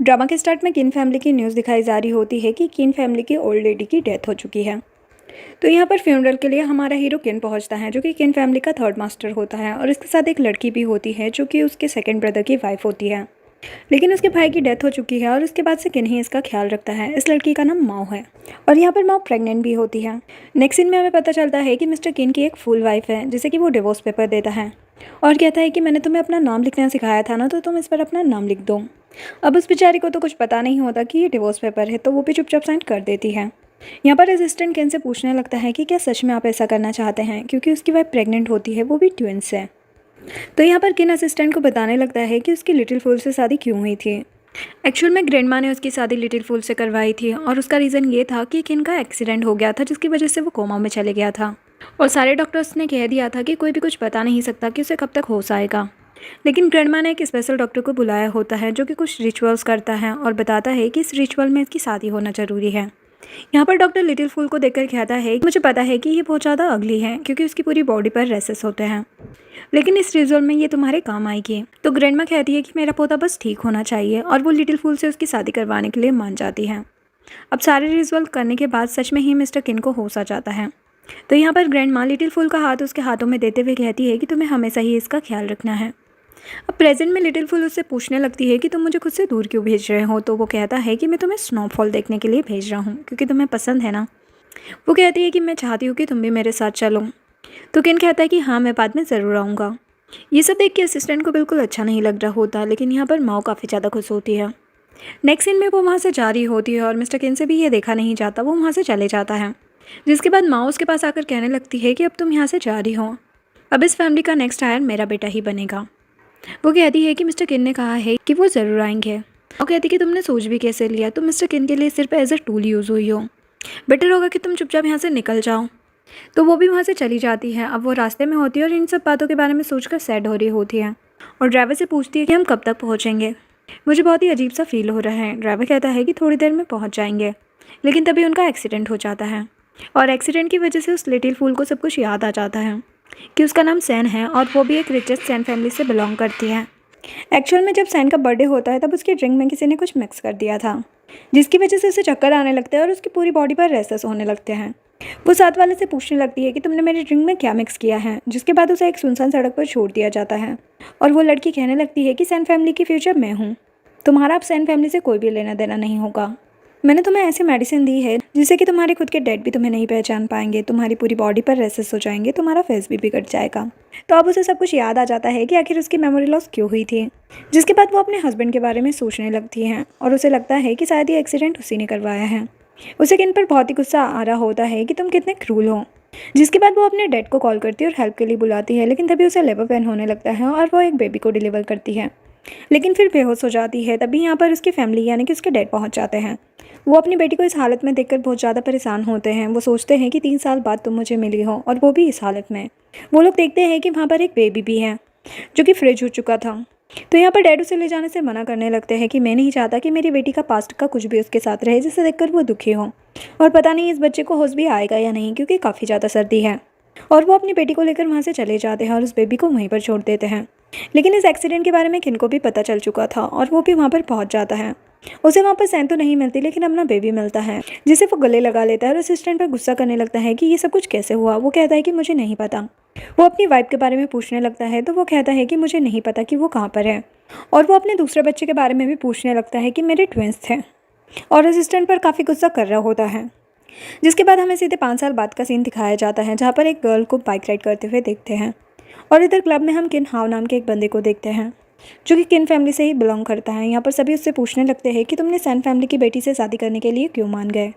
Drama के start में किन फैमिली की न्यूज़ दिखाई जा रही होती है कि किन फैमिली की ओल्ड लेडी की डेथ हो चुकी है। तो यहाँ पर फ्यूनरल के लिए हमारा हीरो किन पहुँचता है, जो कि किन फैमिली का थर्ड मास्टर होता है, और इसके साथ एक लड़की भी होती है जो कि उसके सेकंड ब्रदर की वाइफ होती है। लेकिन उसके भाई की डेथ हो चुकी है और उसके बाद से किन ही इसका ख्याल रखता है। इस लड़की का नाम माओ है और यहाँ पर माओ प्रेग्नेंट भी होती है। नेक्स्ट सीन में हमें पता चलता है कि मिस्टर किन की एक फुल वाइफ है जिसे कि वो डिवोर्स पेपर देता है और कहता है कि मैंने तुम्हें अपना नाम लिखना सिखाया था ना, तो तुम इस पर अपना नाम लिख दो। अब उस बेचारी को तो कुछ पता नहीं होता कि ये डिवोर्स पेपर है, तो वो भी चुपचाप साइन कर देती है। यहाँ पर असिस्टेंट किन से पूछने लगता है कि क्या सच में आप ऐसा करना चाहते हैं, क्योंकि उसकी वाइफ प्रेग्नेंट होती है, वो भी ट्विंस है। तो यहाँ पर किन असिस्टेंट को बताने लगता है कि उसकी लिटिल फूल से शादी क्यों हुई थी। एक्चुअल में ग्रैंडमा ने उसकी शादी लिटिल फूल से करवाई थी और उसका रीज़न ये था कि किन का एक्सीडेंट हो गया था जिसकी वजह से वो कोमा में चले गया था और सारे डॉक्टर्स ने कह दिया था कि कोई भी कुछ बता नहीं सकता कि उसे कब तक होश आएगा। लेकिन ग्रैंडमा ने एक स्पेशल डॉक्टर को बुलाया होता है जो कि कुछ रिचुअल्स करता है और बताता है कि इस रिचुअल में इसकी शादी होना ज़रूरी है। यहाँ पर डॉक्टर लिटिल फूल को देखकर कहता है कि मुझे पता है कि ये बहुत ज़्यादा अगली है क्योंकि उसकी पूरी बॉडी पर रेसेस होते हैं, लेकिन इस रिजल्ट में ये तुम्हारे काम आएगी। तो ग्रैंडमा कहती है कि मेरा पोता बस ठीक होना चाहिए और वो लिटिल फूल से उसकी शादी करवाने के लिए मान जाती है। अब सारे रिजल्ट करने के बाद सच में ही मिस्टर किन को होश आ जाता है। तो यहाँ पर ग्रैंडमा लिटिल फूल का हाथ उसके हाथों में देते हुए कहती है कि तुम्हें हमेशा ही इसका ख्याल रखना है। अब प्रेजेंट में लिटिल फूल उससे पूछने लगती है कि तुम मुझे खुद से दूर क्यों भेज रहे हो। तो वो कहता है कि मैं तुम्हें स्नोफॉल देखने के लिए भेज रहा हूँ क्योंकि तुम्हें पसंद है ना। वो कहती है कि मैं चाहती हूँ कि तुम भी मेरे साथ चलो। तो किन कहता है कि हाँ, मैं बाद में ज़रूर आऊँगा। ये सब देख के असिस्टेंट को बिल्कुल अच्छा नहीं लग रहा होता, लेकिन यहाँ पर माओ काफ़ी ज़्यादा खुश होती है। नेक्स्ट सीन में वो वहाँ से जा रही होती है और मिस्टर किन से भी ये देखा नहीं जाता, वो वहाँ से चले जाता है। जिसके बाद माओ उसके पास आकर कहने लगती है कि अब तुम यहाँ से जा रही हो, अब इस फैमिली का नेक्स्ट आयर मेरा बेटा ही बनेगा। वो कहती है कि मिस्टर किन ने कहा है कि वो ज़रूर आएंगे। वो कहती है कि तुमने सोच भी कैसे लिया, तुम मिस्टर किन के लिए सिर्फ एज अ टूल यूज़ हुई हो, बेटर होगा कि तुम चुपचाप यहाँ से निकल जाओ। तो वो भी वहाँ से चली जाती है। अब वो रास्ते में होती है और इन सब बातों के बारे में सोचकर सैड हो रही होती है और ड्राइवर से पूछती है कि हम कब तक पहुँचेंगे। मुझे बहुत ही अजीब सा फील हो रहा है। ड्राइवर कहता है कि थोड़ी देर में पहुँच जाएंगे, लेकिन तभी उनका एक्सीडेंट हो जाता है और एक्सीडेंट की वजह से उस लिटिल फूल को सब कुछ याद आ जाता है कि उसका नाम सैन है और वो भी एक रिचेस्ट सैन फैमिली से बिलोंग करती है। एक्चुअल में जब सैन का बर्थडे होता है तब उसकी ड्रिंक में किसी ने कुछ मिक्स कर दिया था, जिसकी वजह से उसे चक्कर आने लगता है और उसकी पूरी बॉडी पर रैशेस होने लगते हैं। वो साथ वाले से पूछने लगती है कि तुमने मेरी ड्रिंक में क्या मिक्स किया है, जिसके बाद उसे एक सुनसान सड़क पर छोड़ दिया जाता है और वो लड़की कहने लगती है कि सैन फैमिली की फ्यूचर मैं हूँ, तुम्हारा अब सैन फैमिली से कोई भी लेना देना नहीं होगा। मैंने तुम्हें ऐसी मेडिसिन दी है जिससे कि तुम्हारे खुद के डैड भी तुम्हें नहीं पहचान पाएंगे, तुम्हारी पूरी बॉडी पर रेसेस हो जाएंगे, तुम्हारा फेस भी बिगड़ जाएगा। तो अब उसे सब कुछ याद आ जाता है कि आखिर उसकी मेमोरी लॉस क्यों हुई थी। जिसके बाद वो अपने हस्बैंड के बारे में सोचने लगती हैं और उसे लगता है कि शायद ये एक्सीडेंट उसी ने करवाया है। उसे किन पर बहुत ही गुस्सा आ रहा होता है कि तुम कितने क्रूल हो। जिसके बाद वो अपने डैड को कॉल करती है और हेल्प के लिए बुलाती है, लेकिन तभी उसे लेबर पेन होने लगता है और वो एक बेबी को डिलीवर करती है, लेकिन फिर बेहोश हो जाती है। तभी यहाँ पर उसकी फैमिली यानी कि उसके डैड पहुँच जाते हैं। वो अपनी बेटी को इस हालत में देखकर बहुत ज़्यादा परेशान होते हैं। वो सोचते हैं कि 3 साल बाद तुम मुझे मिली हो और वो भी इस हालत में। वो लोग देखते हैं कि वहाँ पर एक बेबी भी है जो कि फ्रिज हो चुका था। तो यहाँ पर डैड उसे ले जाने से मना करने लगते हैं कि मैं नहीं चाहता कि मेरी बेटी का पास्ट का कुछ भी उसके साथ रहे जिसे देखकर वो दुखी हो, और पता नहीं इस बच्चे को होश भी आएगा या नहीं क्योंकि काफ़ी ज़्यादा सर्दी है। और वो अपनी बेटी को लेकर वहाँ से चले जाते हैं और उस बेबी को वहीं पर छोड़ देते हैं। लेकिन इस एक्सीडेंट के बारे में किन को भी पता चल चुका था और वो भी वहाँ पर पहुँच जाता है। उसे वहाँ पर सैन तो नहीं मिलती, लेकिन अपना बेबी मिलता है जिसे वो गले लगा लेता है और असिस्टेंट पर गुस्सा करने लगता है कि ये सब कुछ कैसे हुआ। वो कहता है कि मुझे नहीं पता। वो अपनी वाइफ के बारे में पूछने लगता है तो वो कहता है कि मुझे नहीं पता कि वो कहाँ पर है, और वो अपने दूसरे बच्चे के बारे में भी पूछने लगता है कि मेरे ट्विंस थे, और असिस्टेंट पर काफ़ी गुस्सा कर रहा होता है। जिसके बाद हमें सीधे 5 साल बाद का सीन दिखाया जाता है जहाँ पर एक गर्ल को बाइक राइड करते हुए देखते हैं, और इधर क्लब में हम किन हाव नाम के एक बंदे को देखते हैं जो कि किन फैमिली से ही बिलोंग करता है। यहाँ पर सभी उससे पूछने लगते हैं कि तुमने सैन फैमिली की बेटी से शादी करने के लिए क्यों मान गए।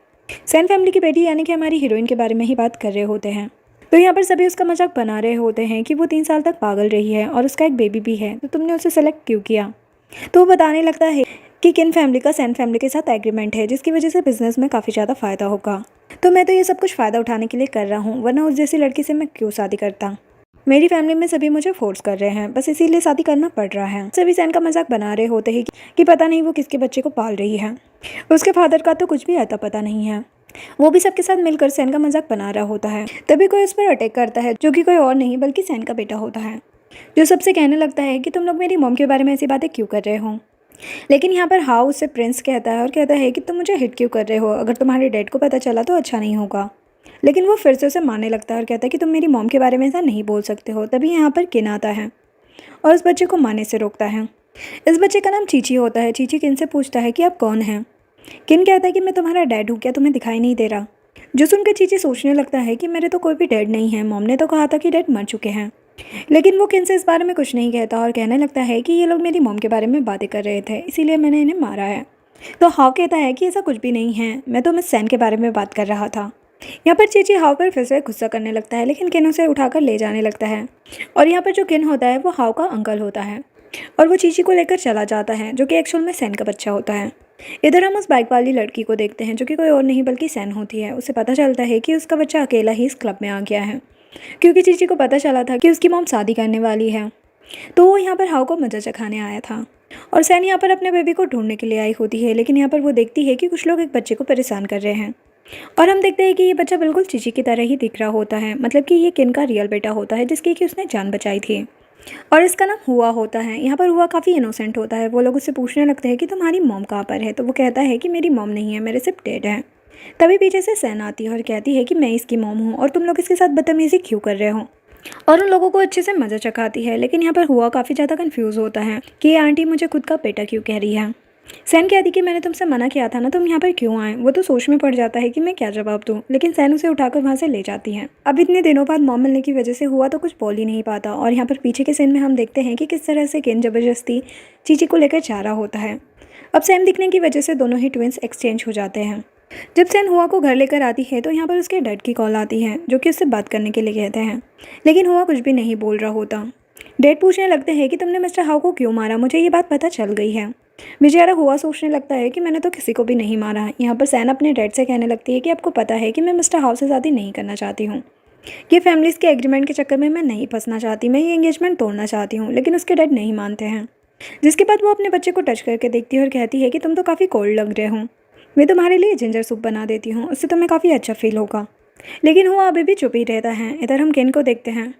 सैन फैमिली की बेटी यानी कि हमारी हीरोइन के बारे में ही बात कर रहे होते हैं। तो यहाँ पर सभी उसका मजाक बना रहे होते हैं कि वो 3 साल तक पागल रही है और उसका एक बेबी भी है, तो तुमने उसे सेलेक्ट क्यों किया। तो वो बताने लगता है कि किन फैमिली का सैन फैमिली के साथ एग्रीमेंट है जिसकी वजह से बिजनेस में काफ़ी ज़्यादा फ़ायदा होगा। तो मैं तो ये सब कुछ फ़ायदा उठाने के लिए कर रहा हूँ, वरना उस जैसी लड़की से मैं क्यों शादी करता। मेरी फैमिली में सभी मुझे फोर्स कर रहे हैं, बस इसीलिए शादी करना पड़ रहा है। सभी सैन का मजाक बना रहे होते हैं कि पता नहीं वो किसके बच्चे को पाल रही है, उसके फादर का तो कुछ भी आता पता नहीं है। वो भी सबके साथ मिलकर सैन का मजाक बना रहा होता है। तभी कोई उस पर अटैक करता है जो कि कोई और नहीं बल्कि सैन का बेटा होता है, जो सबसे कहने लगता है कि तुम लोग मेरी मॉम के बारे में ऐसी बातें क्यों कर रहे हो। लेकिन यहाँ पर हाउ उससे प्रिंस कहता है और कहता है कि तुम मुझे हिट क्यों कर रहे हो, अगर तुम्हारे डैड को पता चला तो अच्छा नहीं होगा। लेकिन वो फिर से उसे मारने लगता है और कहता है कि तुम मेरी मॉम के बारे में ऐसा नहीं बोल सकते हो। तभी यहाँ पर किन आता है और उस बच्चे को मारने से रोकता है। इस बच्चे का नाम चीची होता है। चीची किन से पूछता है कि आप कौन हैं। किन कहता है कि मैं तुम्हारा डैड हूँ, क्या तुम्हें दिखाई नहीं दे रहा। जो सुनकर चीची सोचने लगता है कि मेरे तो कोई भी डैड नहीं है, मॉम ने तो कहा था कि डैड मर चुके हैं। लेकिन वो किन से इस बारे में कुछ नहीं कहता और कहने लगता है कि ये लोग मेरी मॉम के बारे में बातें कर रहे थे, इसीलिए मैंने इन्हें मारा है। तो हाव कहता है कि ऐसा कुछ भी नहीं है, मैं तो मिस सैन के बारे में बात कर रहा था। यहाँ पर चीची हाव पर फिर से गुस्सा करने लगता है, लेकिन किन उसे उठाकर ले जाने लगता है। और यहाँ पर जो किन होता है वो हाव का अंकल होता है और वो चीची को लेकर चला जाता है, जो कि एक्चुअल में सैन का बच्चा होता है। इधर हम उस बाइक वाली लड़की को देखते हैं, जो कि कोई और नहीं बल्कि सैन होती है। उसे पता चलता है कि उसका बच्चा अकेला ही इस क्लब में आ गया है, क्योंकि चीची को पता चला था कि उसकी मॉम शादी करने वाली है। तो वो यहाँ पर हाव को मजा चखाने आया था और सैन यहाँ पर अपने बेबी को ढूंढने के लिए आई होती है। लेकिन यहाँ पर वो देखती है कि कुछ लोग एक बच्चे को परेशान कर रहे हैं और हम देखते हैं कि ये बच्चा बिल्कुल चीची की तरह ही दिख रहा होता है, मतलब कि ये किन का रियल बेटा होता है जिसकी कि उसने जान बचाई थी। और इसका नाम हुआ होता है। यहाँ पर हुआ काफ़ी इनोसेंट होता है। वो लोग उससे पूछने लगते हैं कि तुम्हारी मॉम कहाँ पर है, तो वो कहता है कि मेरी मॉम नहीं है, मेरे सिर्फ डैड है। तभी पीछे से सैन आती है और कहती है कि मैं इसकी मॉम हूँ और तुम लोग इसके साथ बदतमीजी क्यों कर रहे हो, और उन लोगों को अच्छे से मज़ा चखाती है। लेकिन यहाँ पर हुआ काफ़ी ज़्यादा कंफ्यूज होता है कि ये आंटी मुझे खुद का बेटा क्यों कह रही है। सैन कहती कि मैंने तुमसे मना किया था ना, तुम यहाँ पर क्यों आए। वो तो सोच में पड़ जाता है कि मैं क्या जवाब दूँ, लेकिन सैन उसे उठाकर वहाँ से ले जाती हैं। अब इतने दिनों बाद मॉम मिलने की वजह से हुआ तो कुछ बोल ही नहीं पाता। और यहाँ पर पीछे के सीन में हम देखते हैं कि किस तरह से किन ज़बरदस्ती चीची को लेकर जा रहा होता है। अब सैम दिखने की वजह से दोनों ही ट्विंस एक्सचेंज हो जाते हैं। जब सैन हुआ को घर लेकर आती है तो यहाँ पर उसके डैड की कॉल आती है, जो कि उससे बात करने के लिए कहते हैं। लेकिन हुआ कुछ भी नहीं बोल रहा होता। डैड पूछने लगते हैं कि तुमने मिस्टर हाउ को क्यों मारा, मुझे ये बात पता चल गई है। बेचारा हुआ सोचने लगता है कि मैंने तो किसी को भी नहीं मारा है। यहाँ पर सैन अपने डैड से कहने लगती है कि आपको पता है कि मैं मिस्टर हाउ से शादी नहीं करना चाहती हूँ। ये फैमिलीज़ के एग्रीमेंट के चक्कर में मैं नहीं फंसना चाहती, मैं ये एंगेजमेंट तोड़ना चाहती हूँ। लेकिन उसके डैड नहीं मानते हैं। जिसके बाद वो अपने बच्चे को टच करके देखती है और कहती है कि तुम तो काफ़ी कोल्ड लग रहे हो, मैं तुम्हारे लिए जिंजर सूप बना देती हूँ, उससे तुम्हें काफ़ी अच्छा फील होगा। लेकिन हुआ अभी भी चुप ही रहता है। इधर हम केन को देखते हैं,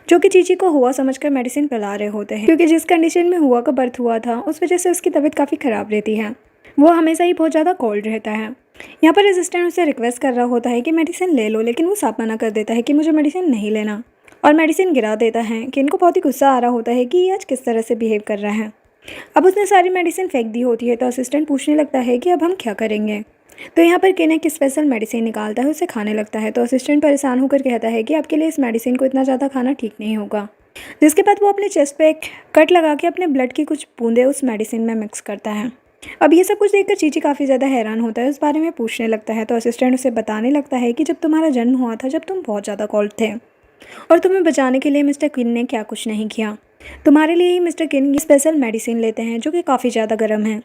जो कि चीची को हुआ समझकर मेडिसिन पिला रहे होते हैं, क्योंकि जिस कंडीशन में हुआ का बर्थ हुआ था उस वजह से उसकी तबीयत काफ़ी ख़राब रहती है। वो हमेशा ही बहुत ज़्यादा कोल्ड रहता है। यहाँ पर असिस्टेंट उससे रिक्वेस्ट कर रहा होता है कि मेडिसिन ले लो, लेकिन वो साफ मना कर देता है कि मुझे मेडिसिन नहीं लेना और मेडिसिन गिरा देता है। कि इनको बहुत ही गुस्सा आ रहा होता है कि ये आज किस तरह से बिहेव कर रहा है। अब उसने सारी मेडिसिन फेंक दी होती है तो असिस्टेंट पूछने लगता है कि अब हम क्या करेंगे। तो यहाँ पर किन एक स्पेशल मेडिसिन निकालता है, उसे खाने लगता है। तो असिस्टेंट परेशान होकर कहता है कि आपके लिए इस मेडिसिन को इतना ज़्यादा खाना ठीक नहीं होगा। जिसके बाद वो अपने चेस्ट पे एक कट लगा के अपने ब्लड की कुछ बूंदें उस मेडिसिन में मिक्स करता है। अब ये सब कुछ देखकर चीची काफ़ी ज़्यादा हैरान होता है, उस बारे में पूछने लगता है। तो असिस्टेंट उसे बताने लगता है कि जब तुम्हारा जन्म हुआ था, जब तुम बहुत ज़्यादा कोल्ड थे और तुम्हें बचाने के लिए मिस्टर किन ने क्या कुछ नहीं किया। तुम्हारे लिए ही मिस्टर किन स्पेशल मेडिसिन लेते हैं जो कि काफ़ी ज़्यादा गर्म है,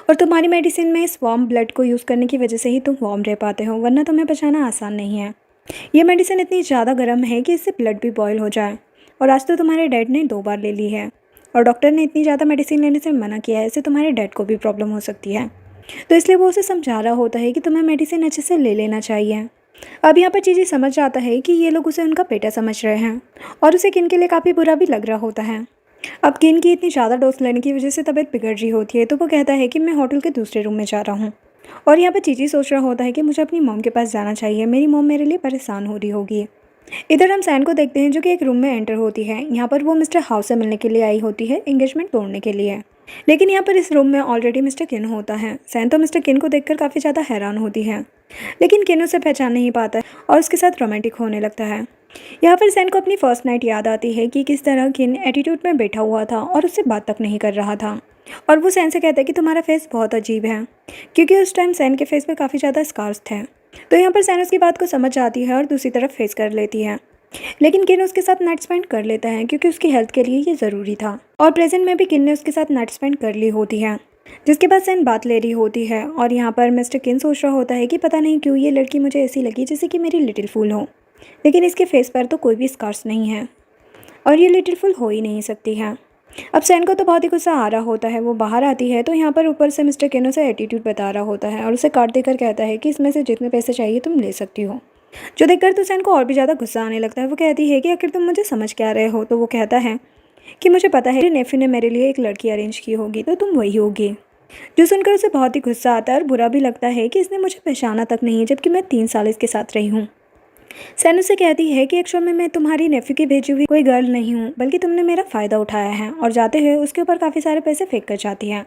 और तुम्हारी मेडिसिन में इस वार्म ब्लड को यूज़ करने की वजह से ही तुम वार्म रह पाते हो, वरना तुम्हें बचाना आसान नहीं है। ये मेडिसिन इतनी ज़्यादा गर्म है कि इससे ब्लड भी बॉयल हो जाए, और आज तो तुम्हारे डैड ने 2 बार ले ली है और डॉक्टर ने इतनी ज़्यादा मेडिसिन लेने से मना किया है, इससे तुम्हारे डैड को भी प्रॉब्लम हो सकती है। तो इसलिए वो उसे समझा रहा होता है कि तुम्हें मेडिसिन अच्छे से ले लेना चाहिए। अब यहाँ पर चीज़ें समझ जाता है कि ये लोग उसे उनका बेटा समझ रहे हैं और उसे किन के लिए काफ़ी बुरा भी लग रहा होता है। अब किन की इतनी ज़्यादा डोज लेने की वजह से तबीयत बिगड़ रही होती है, तो वो कहता है कि मैं होटल के दूसरे रूम में जा रहा हूँ। और यहाँ पर चीची सोच रहा होता है कि मुझे अपनी मॉम के पास जाना चाहिए, मेरी मॉम मेरे लिए परेशान हो रही होगी। इधर हम सैन को देखते हैं, जो कि एक रूम में एंटर होती है। यहाँ पर वो मिस्टर हाउ से मिलने के लिए आई होती है, एंगेजमेंट तोड़ने के लिए। लेकिन यहाँ पर इस रूम में ऑलरेडी मिस्टर किन होता है। सैन तो मिस्टर किन को देखकर काफ़ी ज़्यादा हैरान होती है, लेकिन किन उसे पहचान नहीं पाता और उसके साथ रोमांटिक होने लगता है। यहाँ पर सैन को अपनी फर्स्ट नाइट याद आती है कि किस तरह किन एटीट्यूड में बैठा हुआ था और उससे बात तक नहीं कर रहा था। और वो सैन से कहता है कि तुम्हारा फेस बहुत अजीब है, क्योंकि उस टाइम सैन के फेस पे काफ़ी ज़्यादा स्कार्स थे। तो यहाँ पर सैन उसकी बात को समझ जाती है और दूसरी तरफ फेस कर लेती है। लेकिन किन उसके साथ नाइट स्पेंड कर लेता है, क्योंकि उसकी हेल्थ के लिए ये ज़रूरी था। और प्रेजेंट में भी किन ने उसके साथ नाइट स्पेंड कर ली होती है, जिसके बाद सैन बात ले रही होती है। और यहाँ पर मिस्टर किन सोच रहा होता है कि पता नहीं क्यों ये लड़की मुझे ऐसी लगी जैसे कि मेरी लिटिल फूल हो, लेकिन इसके फेस पर तो कोई भी स्कार्स नहीं है और ये लिटिल फुल हो ही नहीं सकती है। अब सैन को तो बहुत ही गुस्सा आ रहा होता है। वो बाहर आती है तो यहाँ पर ऊपर से मिस्टर किन उसे एटीट्यूड बता रहा होता है और उसे कार्ड देकर कहता है कि इसमें से जितने पैसे चाहिए तुम ले सकती हो। जो देखकर तो सैन को और भी ज़्यादा गुस्सा आने लगता है। वो कहती है कि आखिर तुम मुझे समझ क्या रहे हो। तो वो कहता है कि मुझे पता है नेफ्यू ने मेरे लिए एक लड़की अरेंज की होगी, तो तुम वही होगी। जो सुनकर उसे बहुत ही गुस्सा आता है और बुरा भी लगता है कि इसने मुझे पहचाना तक नहीं है, जबकि मैं 3 साल इसके साथ रही हूँ। सैन उसे कहती है कि एक्चुअल में मैं तुम्हारी नेफ्यू की भेजी हुई कोई गर्ल नहीं हूँ, बल्कि तुमने मेरा फ़ायदा उठाया है, और जाते हुए उसके ऊपर काफ़ी सारे पैसे फेंक कर जाती है।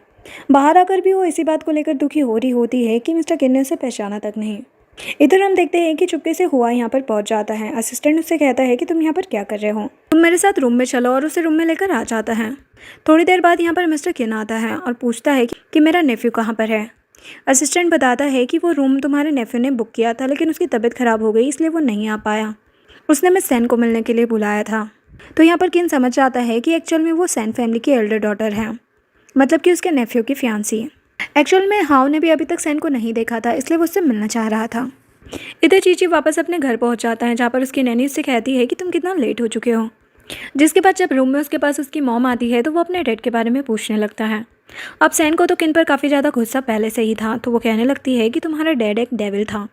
बाहर आकर भी वो इसी बात को लेकर दुखी हो रही होती है कि मिस्टर किन ने उसे पहचाना तक नहीं। इधर हम देखते हैं कि चुपके से हुआ यहाँ पर पहुँच जाता है। असिस्टेंट उससे कहता है कि तुम यहाँ पर क्या कर रहे हो, तुम मेरे साथ रूम में चलो, और उसे रूम में लेकर आ जाता है। थोड़ी देर बाद यहाँ पर मिस्टर किन आता है और पूछता है कि मेरा नेफ्यू कहाँ पर है। असिस्टेंट बताता है कि वो रूम तुम्हारे नेफ्यू ने बुक किया था, लेकिन उसकी तबीयत ख़राब हो गई, इसलिए वो नहीं आ पाया। उसने मैं सैन को मिलने के लिए बुलाया था। तो यहाँ पर किन समझ जाता है कि एक्चुअल में वो सैन फैमिली की एल्डर डॉटर है, मतलब कि उसके नेफ्यू की फियांसी। एक्चुअल में हाउ ने भी अभी तक सैन को नहीं देखा था, इसलिए वो उससे मिलना चाह रहा था। इधर चीची वापस अपने घर पहुंच जाता है, जहाँ पर उसकी नैनी उससे कहती है कि तुम कितना लेट हो चुके हो। जिसके बाद जब रूम में उसके पास उसकी मॉम आती है, तो वो अपने डैड के बारे में पूछने लगता है। अब सैन को तो किन पर काफ़ी ज़्यादा गुस्सा पहले से ही था, तो वो कहने लगती है कि तुम्हारा डैड एक डेविल था,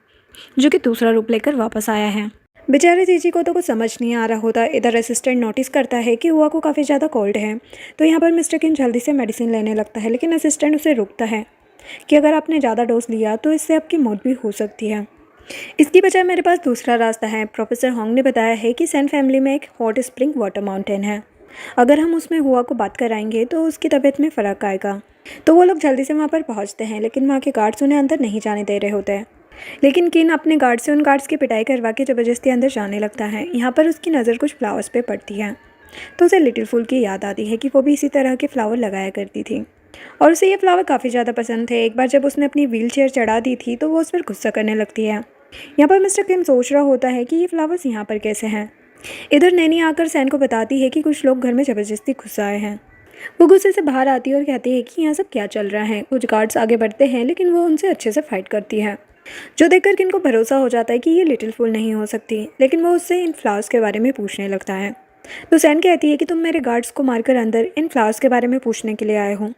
जो कि दूसरा रूप लेकर वापस आया है। बेचारे चीची को तो कुछ समझ नहीं आ रहा होता। इधर असिस्टेंट नोटिस करता है कि हुआ को काफ़ी ज़्यादा कोल्ड है, तो यहाँ पर मिस्टर किन जल्दी से मेडिसिन लेने लगता है, लेकिन असिस्टेंट उसे रोकता है कि अगर आपने ज़्यादा डोज लिया तो इससे आपकी मौत भी हो सकती है। इसकी बजाय मेरे पास दूसरा रास्ता है। प्रोफेसर होंग ने बताया है कि सैन फैमिली में एक हॉट स्प्रिंग वाटर माउंटेन है, अगर हम उसमें हुआ को बात कराएंगे तो उसकी तबीयत में फ़र्क आएगा। तो वो लोग जल्दी से वहाँ पर पहुँचते हैं, लेकिन वहाँ के गार्ड्स उन्हें अंदर नहीं जाने दे रहे होते हैं। लेकिन किन अपने गार्ड से उन गार्ड्स की पिटाई करवा के ज़बरदस्ती अंदर जाने लगता है। यहाँ पर उसकी नज़र कुछ फ्लावर्स पे पड़ती है, तो उसे लिटिल फूल की याद आती है कि वो भी इसी तरह के फ्लावर लगाया करती थी, और उसे ये फ्लावर काफ़ी ज़्यादा पसंद थे। एक बार जब उसने अपनी व्हील चेयर चढ़ा दी थी, तो वो उस पर गुस्सा करने लगती है। यहाँ पर मिस्टर किम सोच रहा होता है कि ये फ्लावर्स यहाँ पर कैसे हैं। इधर नैनी आकर सैन को बताती है कि कुछ लोग घर में ज़बरदस्ती घुस आए हैं। वो गुस्से से बाहर आती है और कहती है कि यहाँ सब क्या चल रहा है। कुछ गार्ड्स आगे बढ़ते हैं, लेकिन वो उनसे अच्छे से फाइट करती है, जो देखकर किन को भरोसा हो जाता है कि ये लिटिल फूल नहीं हो सकती। लेकिन वो उससे इन फ्लावर्स के बारे में पूछने लगता है। तो सैन कहती है कि तुम मेरे गार्ड्स को मारकर अंदर इन फ्लावर्स के बारे में पूछने के लिए आए हो।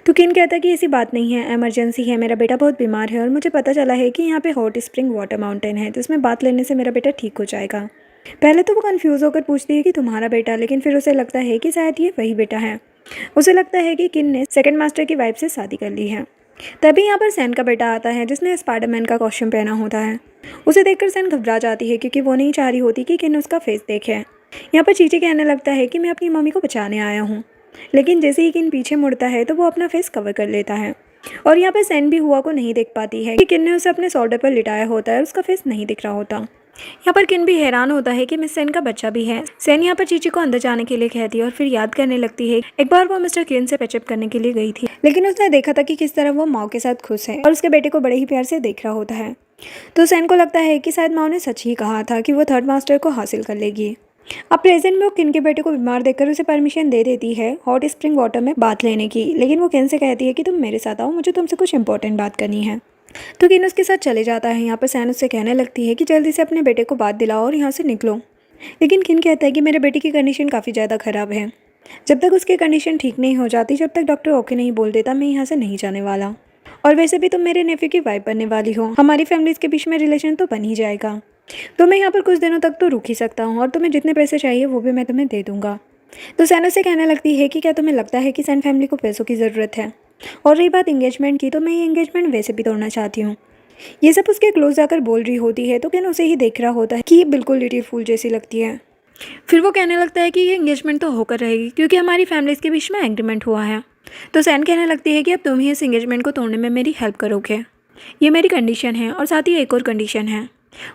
तो किन कहता है कि ऐसी बात नहीं है, इमरजेंसी है, मेरा बेटा बहुत बीमार है और मुझे पता चला है कि यहाँ पे हॉट स्प्रिंग वाटर माउंटेन है, जिसमें बात लेने से मेरा बेटा ठीक हो जाएगा। पहले तो वो कंफ्यूज होकर पूछती है कि तुम्हारा बेटा, लेकिन फिर उसे लगता है कि शायद ये वही बेटा है। उसे लगता है कि किन ने सेकंड मास्टर की वाइफ से शादी कर ली है। तभी यहाँ पर सैन का बेटा आता है, जिसने स्पाइडरमैन का कॉस्ट्यूम पहना होता है। उसे देखकर सैन घबरा जाती है, क्योंकि वो नहीं चाह रही होती कि किन उसका फेस देखे। यहाँ पर चीची कहने लगता है कि मैं अपनी मम्मी को बचाने आया हूँ, लेकिन जैसे ही किन पीछे मुड़ता है तो वो अपना फेस कवर कर लेता है। और यहाँ पर सैन भी हुआ को नहीं देख पाती है कि किन ने उसे अपने शोल्डर पर लिटाया होता है और उसका फेस नहीं दिख रहा होता। यहाँ पर किन भी हैरान होता है कि मिस सैन का बच्चा भी है। सैन यहाँ पर चीची को अंदर जाने के लिए कहती है और फिर याद करने लगती है एक बार वो मिस्टर किन से पैचअप करने के लिए गई थी, लेकिन उसने देखा था कि किस तरह वो माँ के साथ खुश है और उसके बेटे को बड़े ही प्यार से देख रहा होता है। तो सैन को लगता है कि शायद माँ ने सच ही कहा था कि वो थर्ड मास्टर को हासिल कर लेगी। अब प्रेजेंट में वो किन के बेटे को बीमार देखकर उसे परमिशन दे देती है हॉट स्प्रिंग वाटर में बात लेने की, लेकिन वो किन से कहती है कि तुम मेरे साथ आओ, मुझे तुमसे कुछ इंपॉर्टेंट बात करनी है। तो किन उसके साथ चले जाता है। यहाँ पर सैन उससे कहने लगती है कि जल्दी से अपने बेटे को बात दिलाओ और यहाँ से निकलो, लेकिन किन कहता है कि मेरे बेटे की कंडीशन काफ़ी ज़्यादा ख़राब है, जब तक उसकी कंडीशन ठीक नहीं हो जाती, जब तक डॉक्टर ओके नहीं बोल देता, मैं यहाँ से नहीं जाने वाला। और वैसे भी तुम मेरे नेफ्यू की वाइफ बनने वाली हो, हमारी फैमिलीज़ के बीच में रिलेशन तो बन ही जाएगा, तो मैं यहाँ पर कुछ दिनों तक तो रुक ही सकता हूँ, और तुम्हें जितने पैसे चाहिए वो भी मैं तुम्हें दे दूँगा। तो सैन उससे कहने लगती है कि क्या तुम्हें लगता है कि सैन फैमिली को पैसों की ज़रूरत है, और रही बात एंगेजमेंट की, तो मैं ये एंगेजमेंट वैसे भी तोड़ना चाहती हूँ। ये सब उसके क्लोज आकर बोल रही होती है, तो किन उसे ही देख रहा होता है कि ये बिल्कुल लिटिल फूल जैसी लगती है। फिर वो कहने लगता है कि ये एंगेजमेंट तो होकर रहेगी, क्योंकि हमारी फैमिलीज़ के बीच में एग्रीमेंट हुआ है। तो सैन कहने लगती है कि अब तुम ही इस एंगेजमेंट को तोड़ने में मेरी हेल्प करोगे, ये मेरी कंडीशन है, और साथ ही एक और कंडीशन है।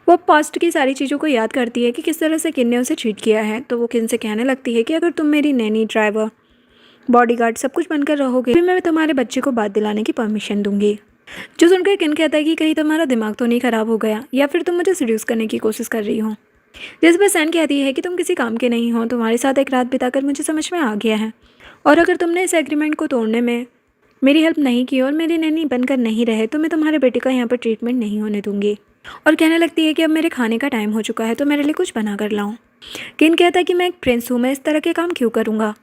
वो पास्ट की सारी चीज़ों को याद करती है कि किस तरह से किन ने उसे ट्रीट किया है। तो वो किन से कहने लगती है कि अगर तुम मेरी नैनी, ड्राइवर, बॉडीगार्ड सब कुछ बनकर रहोगे, फिर मैं तुम्हारे बच्चे को बात दिलाने की परमिशन दूंगी। जो सुनकर किन कहता है कि कहीं तुम्हारा दिमाग तो नहीं ख़राब हो गया, या फिर तुम मुझे सीड्यूस करने की कोशिश कर रही हो। जिस पर सैन कहती है कि तुम किसी काम के नहीं हो, तुम्हारे साथ एक रात बिताकर मुझे समझ में आ गया है, और अगर तुमने इस एग्रीमेंट को तोड़ने में मेरी हेल्प नहीं की और मेरी नैनी बनकर नहीं रहे, तो मैं तुम्हारे बेटे का यहाँ पर ट्रीटमेंट नहीं होने दूंगी। और कहने लगती है कि अब मेरे खाने का टाइम हो चुका है, तो मेरे लिए कुछ बना कर लाऊं। किन कहता है कि मैं एक प्रिंस हूँ, मैं इस तरह के काम क्यों करूँगा।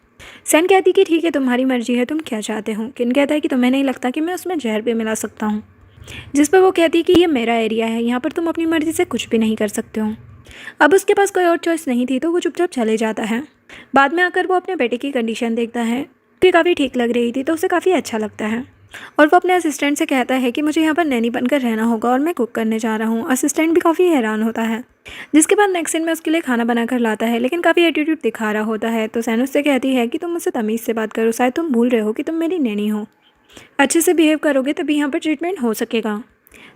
सैन कहती कि ठीक है, तुम्हारी मर्जी है, तुम क्या चाहते हो। किन कहता है कि तुम्हें नहीं लगता कि मैं उसमें जहर भी मिला सकता हूँ। जिस पर वो कहती है कि ये मेरा एरिया है, यहाँ पर तुम अपनी मर्जी से कुछ भी नहीं कर सकते हो। अब उसके पास कोई और चॉइस नहीं थी, तो वो चुपचाप चले जाता है। बाद में आकर वो अपने बेटे की कंडीशन देखता है कि काफ़ी ठीक लग रही थी, तो उसे काफ़ी अच्छा लगता है और वो अपने असिस्टेंट से कहता है कि मुझे यहाँ पर नैनी बनकर रहना होगा और मैं कुक करने जा रहा हूँ। असिस्टेंट भी काफ़ी हैरान होता है। जिसके बाद नेक्स्ट सीन में उसके लिए खाना बनाकर लाता है, लेकिन काफ़ी एटीट्यूड दिखा रहा होता है। तो सैन उससे कहती है कि तुम मुझसे तमीज़ से बात करो, शायद तुम भूल रहे हो कि तुम मेरी नैनी हो। अच्छे से बिहेव करोगे तभी यहाँ पर ट्रीटमेंट हो सकेगा।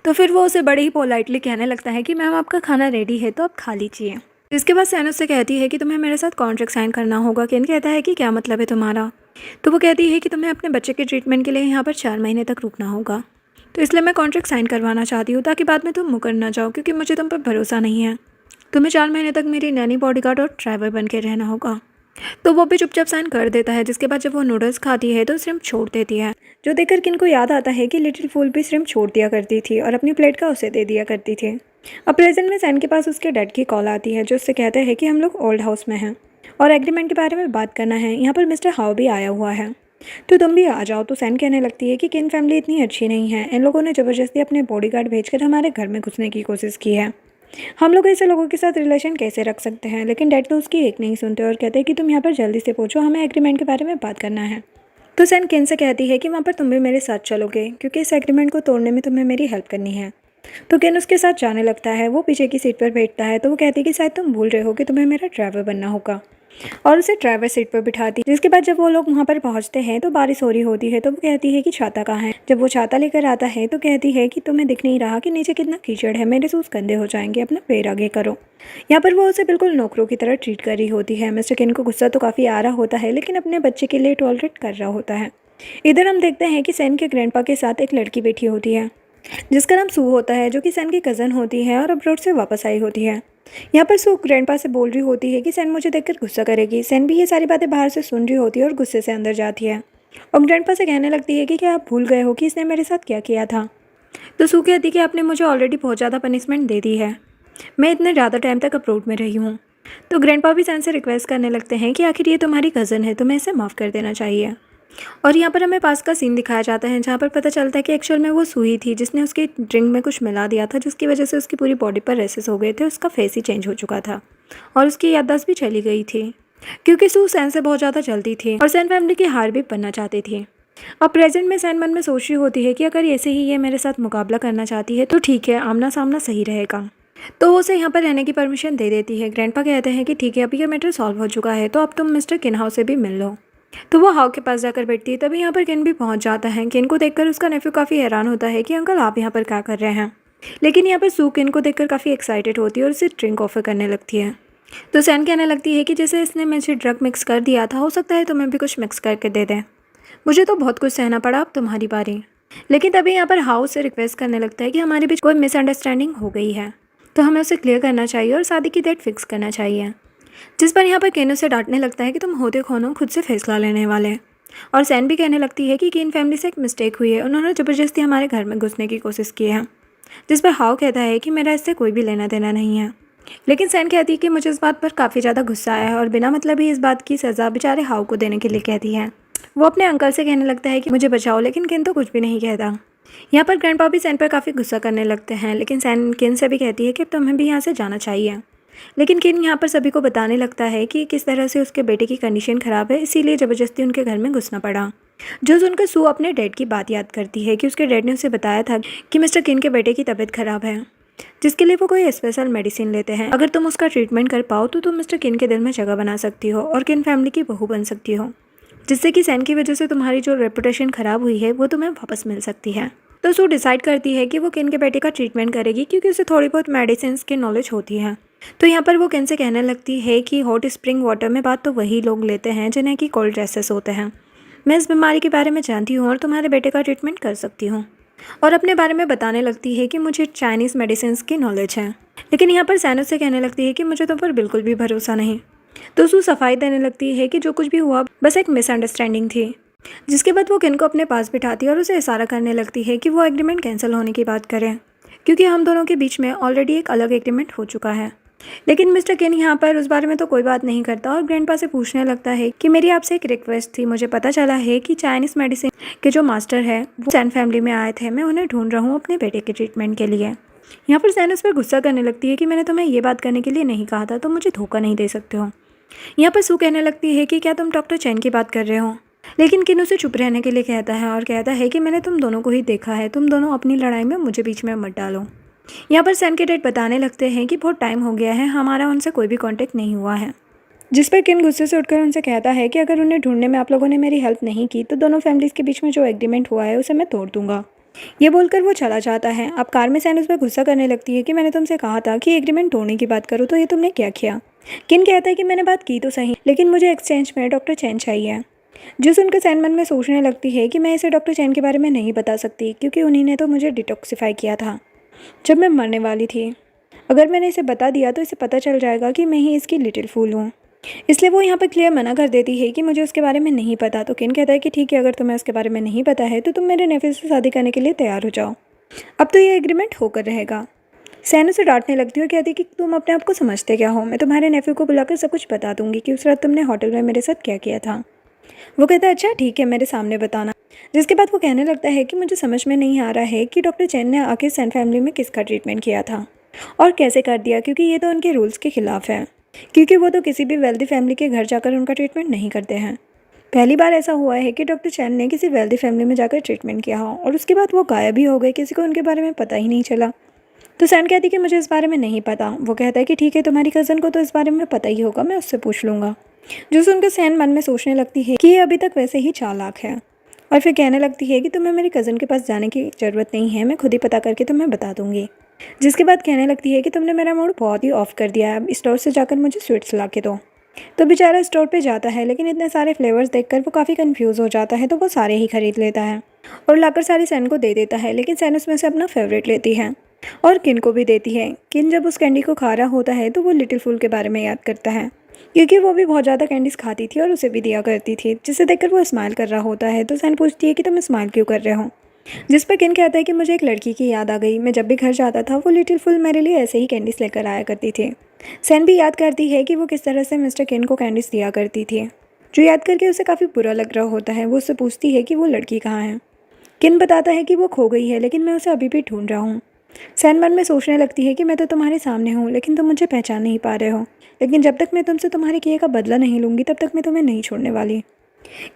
तो फिर वो उसे बड़े ही पोलाइटली कहने लगता है कि मैम आपका खाना रेडी है, तो आप खा लीजिए। इसके बाद सैन उससे कहती है कि तुम्हें मेरे साथ कॉन्ट्रैक्ट साइन करना होगा। केन कहता है कि क्या मतलब है तुम्हारा। तो वो कहती है कि तुम्हें अपने बच्चे के ट्रीटमेंट के लिए यहाँ पर 4 महीने तक रुकना होगा, तो इसलिए मैं कॉन्ट्रैक्ट साइन करवाना चाहती हूँ ताकि बाद में तुम मुकर ना जाओ, क्योंकि मुझे तुम पर भरोसा नहीं है। तुम्हें 4 महीने तक मेरी नैनी, बॉडीगार्ड और ड्राइवर बन के रहना होगा। तो वो भी चुपचाप साइन कर देता है। जिसके बाद जब वो नूडल्स खाती है तो श्रिम्प छोड़ देती है, जो देखकर किन को याद आता है कि लिटिल फूल भी श्रिम्प छोड़ दिया करती थी और अपनी प्लेट का उसे दे दिया करती थी। अब प्रेजेंट में सैन के पास उसके डैड की कॉल आती है, जो उससे कहते हैं कि हम लोग ओल्ड हाउस में हैं और एग्रीमेंट के बारे में बात करना है। यहाँ पर मिस्टर हाउ भी आया हुआ है, तो तुम भी आ जाओ। तो सैन कहने लगती है कि किन फैमिली इतनी अच्छी नहीं है, इन लोगों ने ज़बरदस्ती अपने बॉडीगार्ड भेजकर हमारे घर में घुसने की कोशिश की है। हम लोग ऐसे लोगों के साथ रिलेशन कैसे रख सकते हैं। लेकिन डैड तो उसकी एक नहीं सुनते और कहते हैं कि तुम यहाँ पर जल्दी से पहुँचो, हमें एग्रीमेंट के बारे में बात करना है। तो सैन किन से कहती है कि वहाँ पर तुम भी मेरे साथ चलोगे, क्योंकि इस एग्रीमेंट को तोड़ने में तुम्हें मेरी हेल्प करनी है। तो किन उसके साथ जाने लगता है। वो पीछे की सीट पर बैठता है। तो वो कहती है कि शायद तुम भूल रहे हो कि तुम्हें मेरा ड्राइवर बनना होगा, और उसे ड्राइवर सीट पर बिठाती। जिसके बाद जब वो लोग वहाँ पर पहुँचते हैं तो बारिश हो रही होती है। तो वो कहती है कि छाता कहाँ है। जब वो छाता लेकर आता है तो कहती है कि तुम्हें दिख नहीं रहा कि नीचे कितना कीचड़ है, मेरे शूज़ गंदे हो जाएंगे, अपना पैर आगे करो। यहाँ पर वो उसे बिल्कुल नौकरों की तरह ट्रीट कर रही होती है। मिस्टर किन को गुस्सा तो काफ़ी आ रहा होता है, लेकिन अपने बच्चे के लिए टॉलरेट कर रहा होता है। इधर हम देखते हैं कि सैन के ग्रैंडपा के साथ एक लड़की बैठी होती है, जिसका नाम सू होता है, जो कि सैन की कज़न होती है और अब्रॉड से वापस आई होती है। यहाँ पर सू ग्रैंडपा से बोल रही होती है कि सैन मुझे देखकर गुस्सा करेगी। सैन भी ये सारी बातें बाहर से सुन रही होती है और गुस्से से अंदर जाती है और ग्रैंडपा से कहने लगती है कि क्या आप भूल गए हो कि इसने मेरे साथ क्या किया था। तो सू कहती है कि आपने मुझे ऑलरेडी बहुत ज़्यादा पनिशमेंट दे दी है, मैं इतने ज़्यादा टाइम तक अब्रॉड में रही हूँ। तो ग्रैंडपा भी सैन से रिक्वेस्ट करने लगते हैं कि आखिर ये तुम्हारी कज़न है, तुम्हें इसे माफ़ कर देना चाहिए। और यहाँ पर हमें पास का सीन दिखाया जाता है, जहाँ पर पता चलता है कि एक्चुअल में वो सूही थी जिसने उसकी ड्रिंक में कुछ मिला दिया था, जिसकी वजह से उसकी पूरी बॉडी पर रेसेस हो गए थे, उसका फेस ही चेंज हो चुका था और उसकी याददाश्त भी चली गई थी, क्योंकि सू सैन से बहुत ज़्यादा जलती थी और सैन फैमिली की हार भी बनना चाहती थी। अब प्रेजेंट में सैन मन में सोच रही होती है कि अगर ऐसे ही ये मेरे साथ मुकाबला करना चाहती है तो ठीक है, आमना सामना सही रहेगा। तो वो उसे यहाँ पर रहने की परमिशन दे देती है। ग्रैंडपा कहते हैं कि ठीक है, अभी ये मैटर सॉल्व हो चुका है, तो अब तुम मिस्टर किनहाउ से भी मिल लो। तो वो हाउ के पास जाकर बैठती है। तभी यहाँ पर किन भी पहुँच जाता है। किन को देखकर उसका नेफ्यू काफ़ी हैरान होता है कि अंकल आप यहाँ पर क्या कर रहे हैं। लेकिन यहाँ पर सू किन को देखकर काफ़ी एक्साइटेड होती है और उसे ड्रिंक ऑफर करने लगती है। तो सैन कहने लगती है कि जैसे इसने मुझे ड्रग मिक्स कर दिया था, हो सकता है तुम्हें भी कुछ मिक्स करके दे दें। मुझे तो बहुत कुछ सहना पड़ा, अब तुम्हारी बारी। लेकिन तभी यहाँ पर हाउ से रिक्वेस्ट करने लगता है कि हमारे बीच कोई मिसअंडरस्टैंडिंग हो गई है, तो हमें उसे क्लियर करना चाहिए और शादी की डेट फिक्स करना चाहिए। जिस पर यहाँ पर केन उसे डांटने लगता है कि तुम होते कौन हो खुद से फैसला लेने वाले। और सैन भी कहने लगती है कि केन फैमिली से एक मिस्टेक हुई है, उन्होंने ज़बरदस्ती हमारे घर में घुसने की कोशिश की है। जिस पर हाउ कहता है कि मेरा इससे कोई भी लेना देना नहीं है। लेकिन सैन कहती है कि मुझे इस बात पर काफ़ी ज़्यादा गुस्सा आया है और बिना मतलब ही इस बात की सज़ा बेचारे हाउ को देने के लिए कहती है। वो अपने अंकल से कहने लगता है कि मुझे बचाओ, लेकिन केन तो कुछ भी नहीं कहता। यहाँ पर ग्रैंडपा भी सैन पर काफ़ी गुस्सा करने लगते हैं, लेकिन सैन केन से भी कहती है कि तुम्हें भी यहाँ से जाना चाहिए। लेकिन केन यहाँ पर सभी को बताने लगता है कि किस तरह से उसके बेटे की कंडीशन ख़राब है, इसीलिए ज़बरदस्ती उनके घर में घुसना पड़ा। जो सुनकर सू अपने डैड की बात याद करती है कि उसके डैड ने उसे बताया था कि मिस्टर किन के बेटे की तबीयत ख़राब है, जिसके लिए वो कोई स्पेशल मेडिसिन लेते हैं। अगर तुम उसका ट्रीटमेंट कर पाओ तो तुम मिस्टर किन के दिल में जगह बना सकती हो और किन फैमिली की बहू बन सकती हो, जिससे कि सैन की वजह से तुम्हारी जो रेपुटेशन ख़राब हुई है वो तुम्हें वापस मिल सकती है। तो सू डिसाइड करती है कि वो किन के बेटे का ट्रीटमेंट करेगी, क्योंकि उसे थोड़ी बहुत मेडिसिन की नॉलेज होती है। तो यहाँ पर वो किन से कहने लगती है कि हॉट स्प्रिंग वाटर में बात तो वही लोग लेते हैं जिन्हें कि कोल्ड ड्रेसेस होते हैं। मैं इस बीमारी के बारे में जानती हूँ और तुम्हारे बेटे का ट्रीटमेंट कर सकती हूँ। और अपने बारे में बताने लगती है कि मुझे चाइनीज़ मेडिसिन की नॉलेज है। लेकिन यहाँ पर सैन से कहने लगती है कि मुझे तुम पर बिल्कुल भी भरोसा नहीं। तो सू सफाई देने लगती है कि जो कुछ भी हुआ बस एक मिसअंडरस्टैंडिंग थी। जिसके बाद वो किन को अपने पास बिठाती है और उसे इशारा करने लगती है कि वो एग्रीमेंट कैंसिल होने की बात करें, क्योंकि हम दोनों के बीच में ऑलरेडी एक अलग एग्रीमेंट हो चुका है। लेकिन मिस्टर किन यहाँ पर उस बारे में तो कोई बात नहीं करता और ग्रैंडपा से पूछने लगता है कि मेरी आपसे एक रिक्वेस्ट थी। मुझे पता चला है कि चाइनीज़ मेडिसिन के जो मास्टर है वो सैन फैमिली में आए थे, मैं उन्हें ढूंढ रहा हूँ अपने बेटे के ट्रीटमेंट के लिए। यहाँ पर सैन उस पर गुस्सा करने लगती है कि मैंने तुम्हें ये बात करने के लिए नहीं कहा था, तो मुझे धोखा नहीं दे सकते हो। यहाँ पर सू कहने लगती है कि क्या तुम डॉक्टर चैन की बात कर रहे हो, लेकिन किन उसे चुप रहने के लिए कहता है और कहता है कि मैंने तुम दोनों को ही देखा है, तुम दोनों अपनी लड़ाई में मुझे बीच में मत डालो। यहाँ पर सैन के डैड बताने लगते हैं कि बहुत टाइम हो गया है, हमारा उनसे कोई भी कांटेक्ट नहीं हुआ है। जिस पर किन गुस्से से उठकर उनसे कहता है कि अगर उन्हें ढूंढने में आप लोगों ने मेरी हेल्प नहीं की तो दोनों फैमिलीज़ के बीच में जो एग्रीमेंट हुआ है उसे मैं तोड़ दूंगा। ये बोलकर वो चला जाता है। अब कार में सैन उस पर गुस्सा करने लगती है कि मैंने तुमसे कहा था कि एग्रीमेंट तोड़ने की बात करो, तो ये तुमने क्या किया। किन कहता है कि मैंने बात की तो सही, लेकिन मुझे एक्सचेंज में डॉक्टर चैन चाहिए। जो सुनकर सैन मन में सोचने लगती है कि मैं इसे डॉक्टर चैन के बारे में नहीं बता सकती, क्योंकि उन्हीं ने तो मुझे डिटॉक्सिफाई किया था जब मैं मरने वाली थी। अगर मैंने इसे बता दिया तो इसे पता चल जाएगा कि मैं ही इसकी लिटिल फूल हूँ। इसलिए वो यहाँ पर क्लियर मना कर देती है कि मुझे उसके बारे में नहीं पता। तो किन कहता है कि ठीक है, अगर तुम्हें उसके बारे में नहीं पता है तो तुम मेरे नेफे से शादी करने के लिए तैयार हो जाओ। अब तो ये एग्रीमेंट होकर रहेगा। सैन उसे डांटने लगती है और कहती है कि तुम अपने आप को समझते क्या हो, मैं तुम्हारे नेफ्यू को बुलाकर सब कुछ बता दूंगी कि उस रात तुमने होटल में मेरे साथ क्या किया था। वो कहता है अच्छा ठीक है, मेरे सामने बताना। जिसके बाद वो कहने लगता है कि मुझे समझ में नहीं आ रहा है कि डॉक्टर चैन ने आखिर सैन फैमिली में किसका ट्रीटमेंट किया था और कैसे कर दिया, क्योंकि ये तो उनके रूल्स के खिलाफ है, क्योंकि वो तो किसी भी वेल्दी फैमिली के घर जाकर उनका ट्रीटमेंट नहीं करते हैं। पहली बार ऐसा हुआ है कि डॉक्टर चैन ने किसी वेल्दी फैमिली में जाकर ट्रीटमेंट किया हो और उसके बाद वो गायब ही हो गए, किसी को उनके बारे में पता ही नहीं चला। तो सैन कहती कि मुझे इस बारे में नहीं पता। वो कहता है कि ठीक है, तुम्हारी कज़न को तो इस बारे में पता ही होगा, मैं उससे पूछ लूँगा। जो सुनकर सैन मन में सोचने लगती है कि ये अभी तक वैसे ही चालाक है, और फिर कहने लगती है कि तुम्हें मेरी कज़न के पास जाने की ज़रूरत नहीं है, मैं खुद ही पता करके तुम्हें बता दूंगी। जिसके बाद कहने लगती है कि तुमने मेरा मूड बहुत ही ऑफ कर दिया है, अब स्टोर से जाकर मुझे स्वीट्स ला के दो। तो बेचारा स्टोर पे जाता है, लेकिन इतने सारे फ्लेवर्स देखकर वो काफ़ी कंफ्यूज हो जाता है, तो वो सारे ही खरीद लेता है और लाकर सारे सैन को दे देता है। लेकिन सैन उसमें से अपना फेवरेट लेती है और किन को भी देती है। किन जब उस कैंडी को खा रहा होता है तो वो लिटिल फूल के बारे में याद करता है, क्योंकि वो भी बहुत ज़्यादा कैंडीज खाती थी और उसे भी दिया करती थी, जिसे देखकर वो स्माइल कर रहा होता है। तो सैन पूछती है कि तुम स्माइल क्यों कर रहे हो। जिस पर किन कहता है कि मुझे एक लड़की की याद आ गई, मैं जब भी घर जाता था वो लिटिल फुल मेरे लिए ऐसे ही कैंडीज लेकर आया करती थी। सैन भी याद करती है कि वो किस तरह से मिस्टर किन को कैंडीज दिया करती थी, जो याद करके उसे काफ़ी बुरा लग रहा होता है। वो उससे पूछती है कि वो लड़की कहाँ है। किन बताता है कि वो खो गई है, लेकिन मैं उसे अभी भी ढूंढ रहा हूँ। सैन मन में सोचने लगती है कि मैं तो तुम्हारे सामने हूँ, लेकिन तुम मुझे पहचान नहीं पा रहे हो, लेकिन जब तक मैं तुमसे तुम्हारे किए का बदला नहीं लूँगी तब तक मैं तुम्हें नहीं छोड़ने वाली।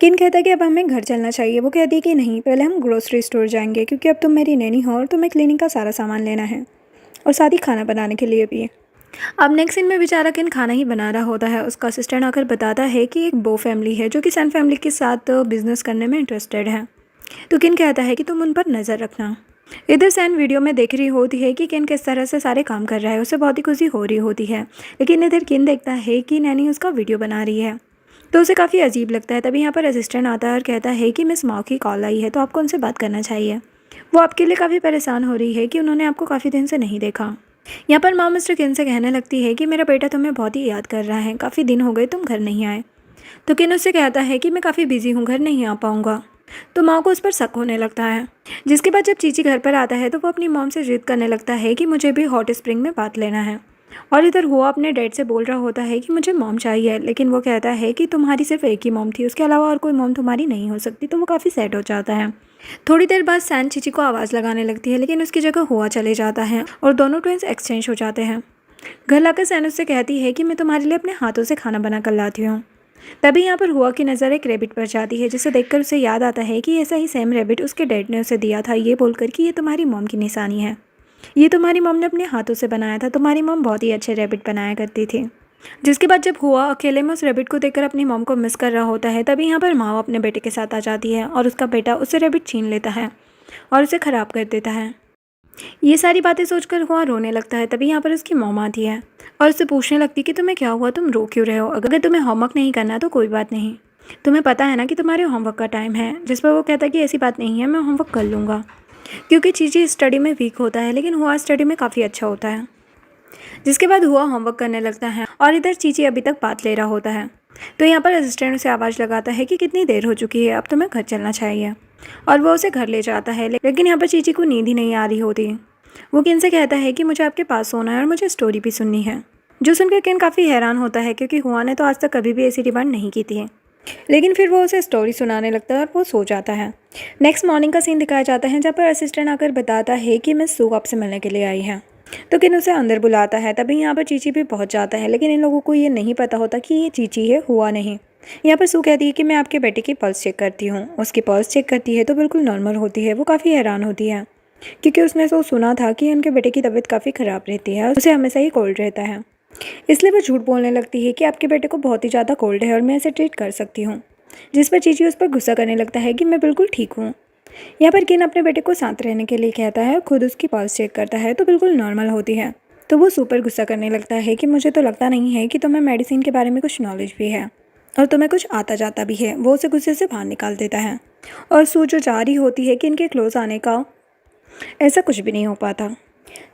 किन कहता है कि अब हमें घर चलना चाहिए। वो कहती है कि नहीं, पहले हम ग्रोसरी स्टोर जाएंगे, क्योंकि अब तुम मेरी नैनी हो और तुम्हें क्लीनिंग का सारा सामान लेना है और साथ ही खाना बनाने के लिए भी। अब नेक्स्ट सीन में बेचारा किन खाना ही बना रहा होता है। उसका असिस्टेंट आकर बताता है कि एक बो फैमिली है जो कि सैन फैमिली के साथ बिजनेस करने में इंटरेस्टेड है। तो किन कहता है कि तुम उन पर नज़र रखना। इधर सैन वीडियो में देख रही होती है कि किन किस तरह से सारे काम कर रहा है, उसे बहुत ही खुशी हो रही होती है। लेकिन इधर किन देखता है कि नैनी उसका वीडियो बना रही है, तो उसे काफ़ी अजीब लगता है। तभी यहाँ पर असिस्टेंट आता है और कहता है कि मिस माओ की कॉल आई है, तो आपको उनसे बात करना चाहिए। वो आपके लिए काफ़ी परेशान हो रही है कि उन्होंने आपको काफ़ी दिन से नहीं देखा। यहाँ पर माँ मिस्टर किन से कहने लगती है कि मेरा बेटा तुम्हें बहुत ही याद कर रहा है, काफ़ी दिन हो गए तुम घर नहीं आए। तो किन उससे कहता है कि मैं काफ़ी बिजी हूँ, घर नहीं आ पाऊँगा। तो माँ को उस पर शक होने लगता है। जिसके बाद जब चीची घर पर आता है तो वो अपनी मॉम से जिद करने लगता है कि मुझे भी हॉट स्प्रिंग में बात लेना है। और इधर हुआ अपने डैड से बोल रहा होता है कि मुझे मॉम चाहिए, लेकिन वो कहता है कि तुम्हारी सिर्फ एक ही मॉम थी, उसके अलावा और कोई मॉम तुम्हारी नहीं हो सकती। तो वो काफ़ी सैड हो जाता है। थोड़ी देर बाद सैन चीची को आवाज़ लगाने लगती है, लेकिन उसकी जगह हुआ चले जाता है और दोनों ट्विंस एक्सचेंज हो जाते हैं। घर लाकर सैन उससे कहती है कि मैं तुम्हारे लिए अपने हाथों से खाना बना कर लाती हूँ। तभी यहाँ पर हुआ की नज़र एक रैबिट पर जाती है, जिसे देखकर उसे याद आता है कि ऐसा ही सेम रैबिट उसके डैड ने उसे दिया था, ये बोलकर कि ये तुम्हारी मॉम की निशानी है, ये तुम्हारी मॉम ने अपने हाथों से बनाया था, तुम्हारी मॉम बहुत ही अच्छे रैबिट बनाया करती थी। जिसके बाद जब हुआ अकेले में उस रैबिट को देखकर अपनी मॉम को मिस कर रहा होता है, तभी यहाँ पर माँ अपने बेटे के साथ आ जाती है और उसका बेटा उससे रैबिट छीन लेता है और उसे ख़राब कर देता है। ये सारी बातें सोचकर हुआ रोने लगता है। तभी यहाँ पर उसकी मॉम आती है और उससे पूछने लगती है कि तुम्हें क्या हुआ, तुम रो क्यों रहे हो, अगर तुम्हें होमवर्क नहीं करना तो कोई बात नहीं, तुम्हें पता है ना कि तुम्हारे होमवर्क का टाइम है। जिस पर वो कहता है कि ऐसी बात नहीं है, मैं होमवर्क कर लूँगा, क्योंकि चीची स्टडी में वीक होता है, लेकिन हुआ स्टडी में काफ़ी अच्छा होता है। जिसके बाद हुआ होमवर्क करने लगता है और इधर चीची अभी तक बात ले रहा होता है। तो यहाँ पर असिस्टेंट उसे आवाज़ लगाता है कि कितनी देर हो चुकी है, अब तुम्हें घर चलना चाहिए, और वो उसे घर ले जाता है। लेकिन यहाँ पर चीची को नींद ही नहीं आ रही होती। वो किन से कहता है कि मुझे आपके पास सोना है और मुझे स्टोरी भी सुननी है। जो सुनकर किन काफ़ी हैरान होता है, क्योंकि हुआ ने तो आज तक कभी भी ऐसी डिमांड नहीं की थी। लेकिन फिर वो उसे स्टोरी सुनाने लगता है और वो सो जाता है। नेक्स्ट मॉर्निंग का सीन दिखाया जाता है, जहाँ पर असिस्टेंट आकर बताता है कि मिस सू आपसे मिलने के लिए आई है। तो किन उसे अंदर बुलाता है। तभी यहाँ पर चीची भी पहुँच जाता है, लेकिन इन लोगों को ये नहीं पता होता कि ये चीची है, हुआ नहीं। यहाँ पर सू कहती है कि मैं आपके बेटे की पल्स चेक करती हूँ। उसकी पल्स चेक करती है तो बिल्कुल नॉर्मल होती है। वो काफ़ी हैरान होती है क्योंकि उसने तो सुना था कि उनके बेटे की तबीयत काफ़ी ख़राब रहती है, उसे हमेशा ही कोल्ड रहता है। इसलिए वो झूठ बोलने लगती है कि आपके बेटे को बहुत ही ज़्यादा कोल्ड है और मैं इसे ट्रीट कर सकती हूँ। जिस पर चीची उस पर गुस्सा करने लगता है कि मैं बिल्कुल ठीक हूँ। यहाँ पर किन अपने बेटे को शांत रहने के लिए कहता है, खुद उसकी पल्स चेक करता है तो बिल्कुल नॉर्मल होती है। तो वो सुपर गुस्सा करने लगता है कि मुझे तो लगता नहीं है कि तुम्हें मेडिसिन के बारे में कुछ नॉलेज भी है और तुम्हें कुछ आता जाता भी है। वो उसे गुस्से से बाहर निकाल देता है और सू जो चाह रही होती है कि इनके क्लोज आने का, ऐसा कुछ भी नहीं हो पाता।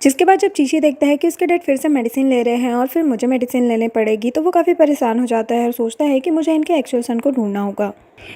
जिसके बाद जब चीची देखता है कि उसके डैड फिर से मेडिसिन ले रहे हैं और फिर मुझे मेडिसिन लेने पड़ेगी, तो वो काफ़ी परेशान हो जाता है और सोचता है कि मुझे इनके एक्चुअल सन को ढूंढना होगा।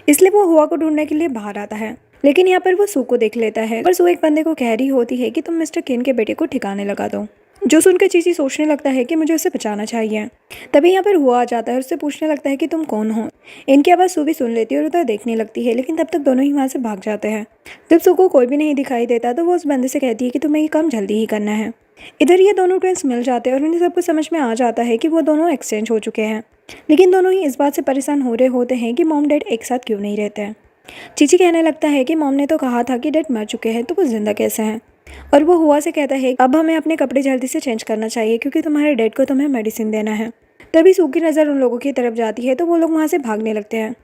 इसलिए वो हुआ को ढूंढने के लिए बाहर आता है, लेकिन यहाँ पर वो सू को देख लेता है। पर सू एक बंदे को कह रही होती है कि तुम मिस्टर किन के बेटे को ठिकाने लगा दो, जो सुनकर चीची सोचने लगता है कि मुझे उसे बचाना चाहिए। तभी यहाँ पर हुआ आ जाता है और उससे पूछने लगता है कि तुम कौन हो। इनकी आवाज़ सू भी सुन लेती है और उधर देखने लगती है, लेकिन तब तक दोनों ही वहाँ से भाग जाते हैं। जब सू को कोई भी नहीं दिखाई देता तो वो उस बंदे से कहती है कि तुम्हें ये काम जल्दी ही करना है। इधर ये दोनों ट्विंस मिल जाते हैं और उन्हें सब कुछ समझ में आ जाता है कि वो दोनों एक्सचेंज हो चुके हैं, लेकिन दोनों ही इस बात से परेशान हो रहे होते हैं कि मॉम डैड एक साथ क्यों नहीं रहते हैं। चीची कहने लगता है कि मॉम ने तो कहा था कि डैड मर चुके हैं, तो वो जिंदा कैसे हैं। और वो हुआ से कहता है अब हमें अपने कपड़े जल्दी से चेंज करना चाहिए क्योंकि तुम्हारे डैड को तुम्हें मेडिसिन देना है। तभी सू की नज़र उन लोगों की तरफ जाती है तो वो लोग वहाँ से भागने लगते हैं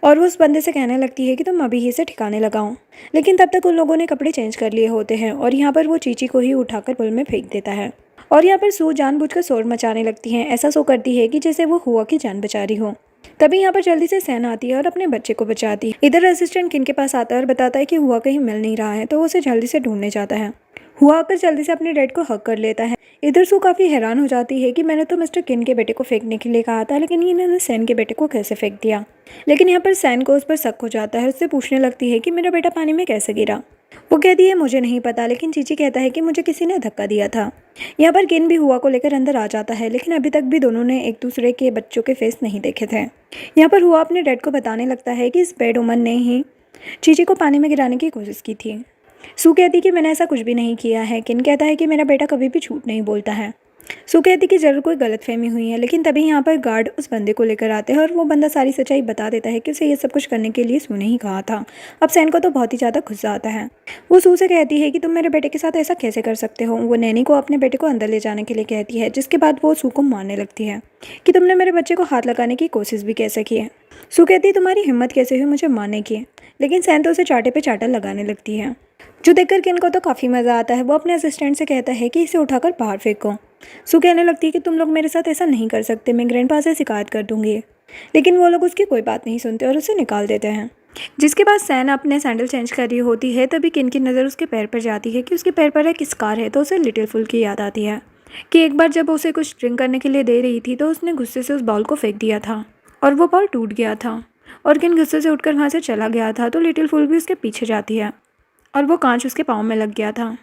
और वो उस बंदे से कहने लगती है कि तुम अभी ही से ठिकाने लगाओ। लेकिन तब तक उन लोगों ने कपड़े चेंज कर लिए होते हैं और यहाँ पर वो चीची को ही उठाकर पुल में फेंक देता है। और यहाँ पर सू जानबूझकर शोर मचाने लगती है, ऐसा शो करती है कि जैसे वो हुआ की जान बचा रही हो। तभी यहाँ पर जल्दी से सैन आती है और अपने बच्चे को बचाती है। इधर असिस्टेंट किन के पास आता है और बताता है कि हुआ कहीं मिल नहीं रहा है, तो वो उसे जल्दी से ढूंढने जाता है। हुआ आकर जल्दी से अपने डैड को हक कर लेता है। इधर सू काफ़ी हैरान हो जाती है कि मैंने तो मिस्टर किन के बेटे को फेंकने के लिए कहा था, लेकिन इन्होंने सैन के बेटे को कैसे फेंक दिया। लेकिन यहाँ पर सैन को उस पर शक हो जाता है, उससे पूछने लगती है कि मेरा बेटा पानी में कैसे गिरा। वो कहती है मुझे नहीं पता, लेकिन चीची कहता है कि मुझे किसी ने धक्का दिया था। यहाँ पर किन भी हुआ को लेकर अंदर आ जाता है, लेकिन अभी तक भी दोनों ने एक दूसरे के बच्चों के फेस नहीं देखे थे। यहाँ पर हुआ अपने डैड को बताने लगता है कि इस बैड वुमन ने ही चीची को पानी में गिराने की कोशिश की थी। सू कहती कि मैंने ऐसा कुछ भी नहीं किया है। किन कहता है कि मेरा बेटा कभी भी झूठ नहीं बोलता है। सू कहती कि ज़रूर कोई गलतफहमी हुई है, लेकिन तभी यहाँ पर गार्ड उस बंदे को लेकर आते हैं और वो बंदा सारी सच्चाई बता देता है कि उसे ये सब कुछ करने के लिए सू ने ही कहा था। अब सैन को तो बहुत ही ज़्यादा गुस्सा आता है। वो सू से कहती है कि तुम मेरे बेटे के साथ ऐसा कैसे कर सकते हो। वो नैनी को अपने बेटे को अंदर ले जाने के लिए कहती है, जिसके बाद वो सू को मारने लगती है कि तुमने मेरे बच्चे को हाथ लगाने की कोशिश भी कैसे की है। सू कहती तुम्हारी हिम्मत कैसे हुई मुझे मारने की। लेकिन सैन तो उसे चाटे पे चाटा लगाने लगती है, जो देखकर किन को तो काफ़ी मज़ा आता है। वो अपने असिस्टेंट से कहता है कि इसे उठाकर बाहर फेंको। सू कहने लगती है कि तुम लोग मेरे साथ ऐसा नहीं कर सकते, मैं ग्रैंडपा से शिकायत कर दूंगी। लेकिन वो लोग उसकी कोई बात नहीं सुनते और उसे निकाल देते हैं। जिसके बाद सैन अपने सैंडल चेंज कर रही होती है, तभी किन की नज़र उसके पैर पर जाती है कि उसके पैर पर एक स्कार है। तो उसे लिटिल फुल की याद आती है कि एक बार जब उसे कुछ ड्रिंक करने के लिए दे रही थी तो उसने गुस्से से उस बॉल को फेंक दिया था और वो बॉल टूट गया था और किन गुस्से से उठकर वहाँ से चला गया था। तो लिटिल फुल भी उसके पीछे जाती है और वो कांच उसके पाँव में लग गया था।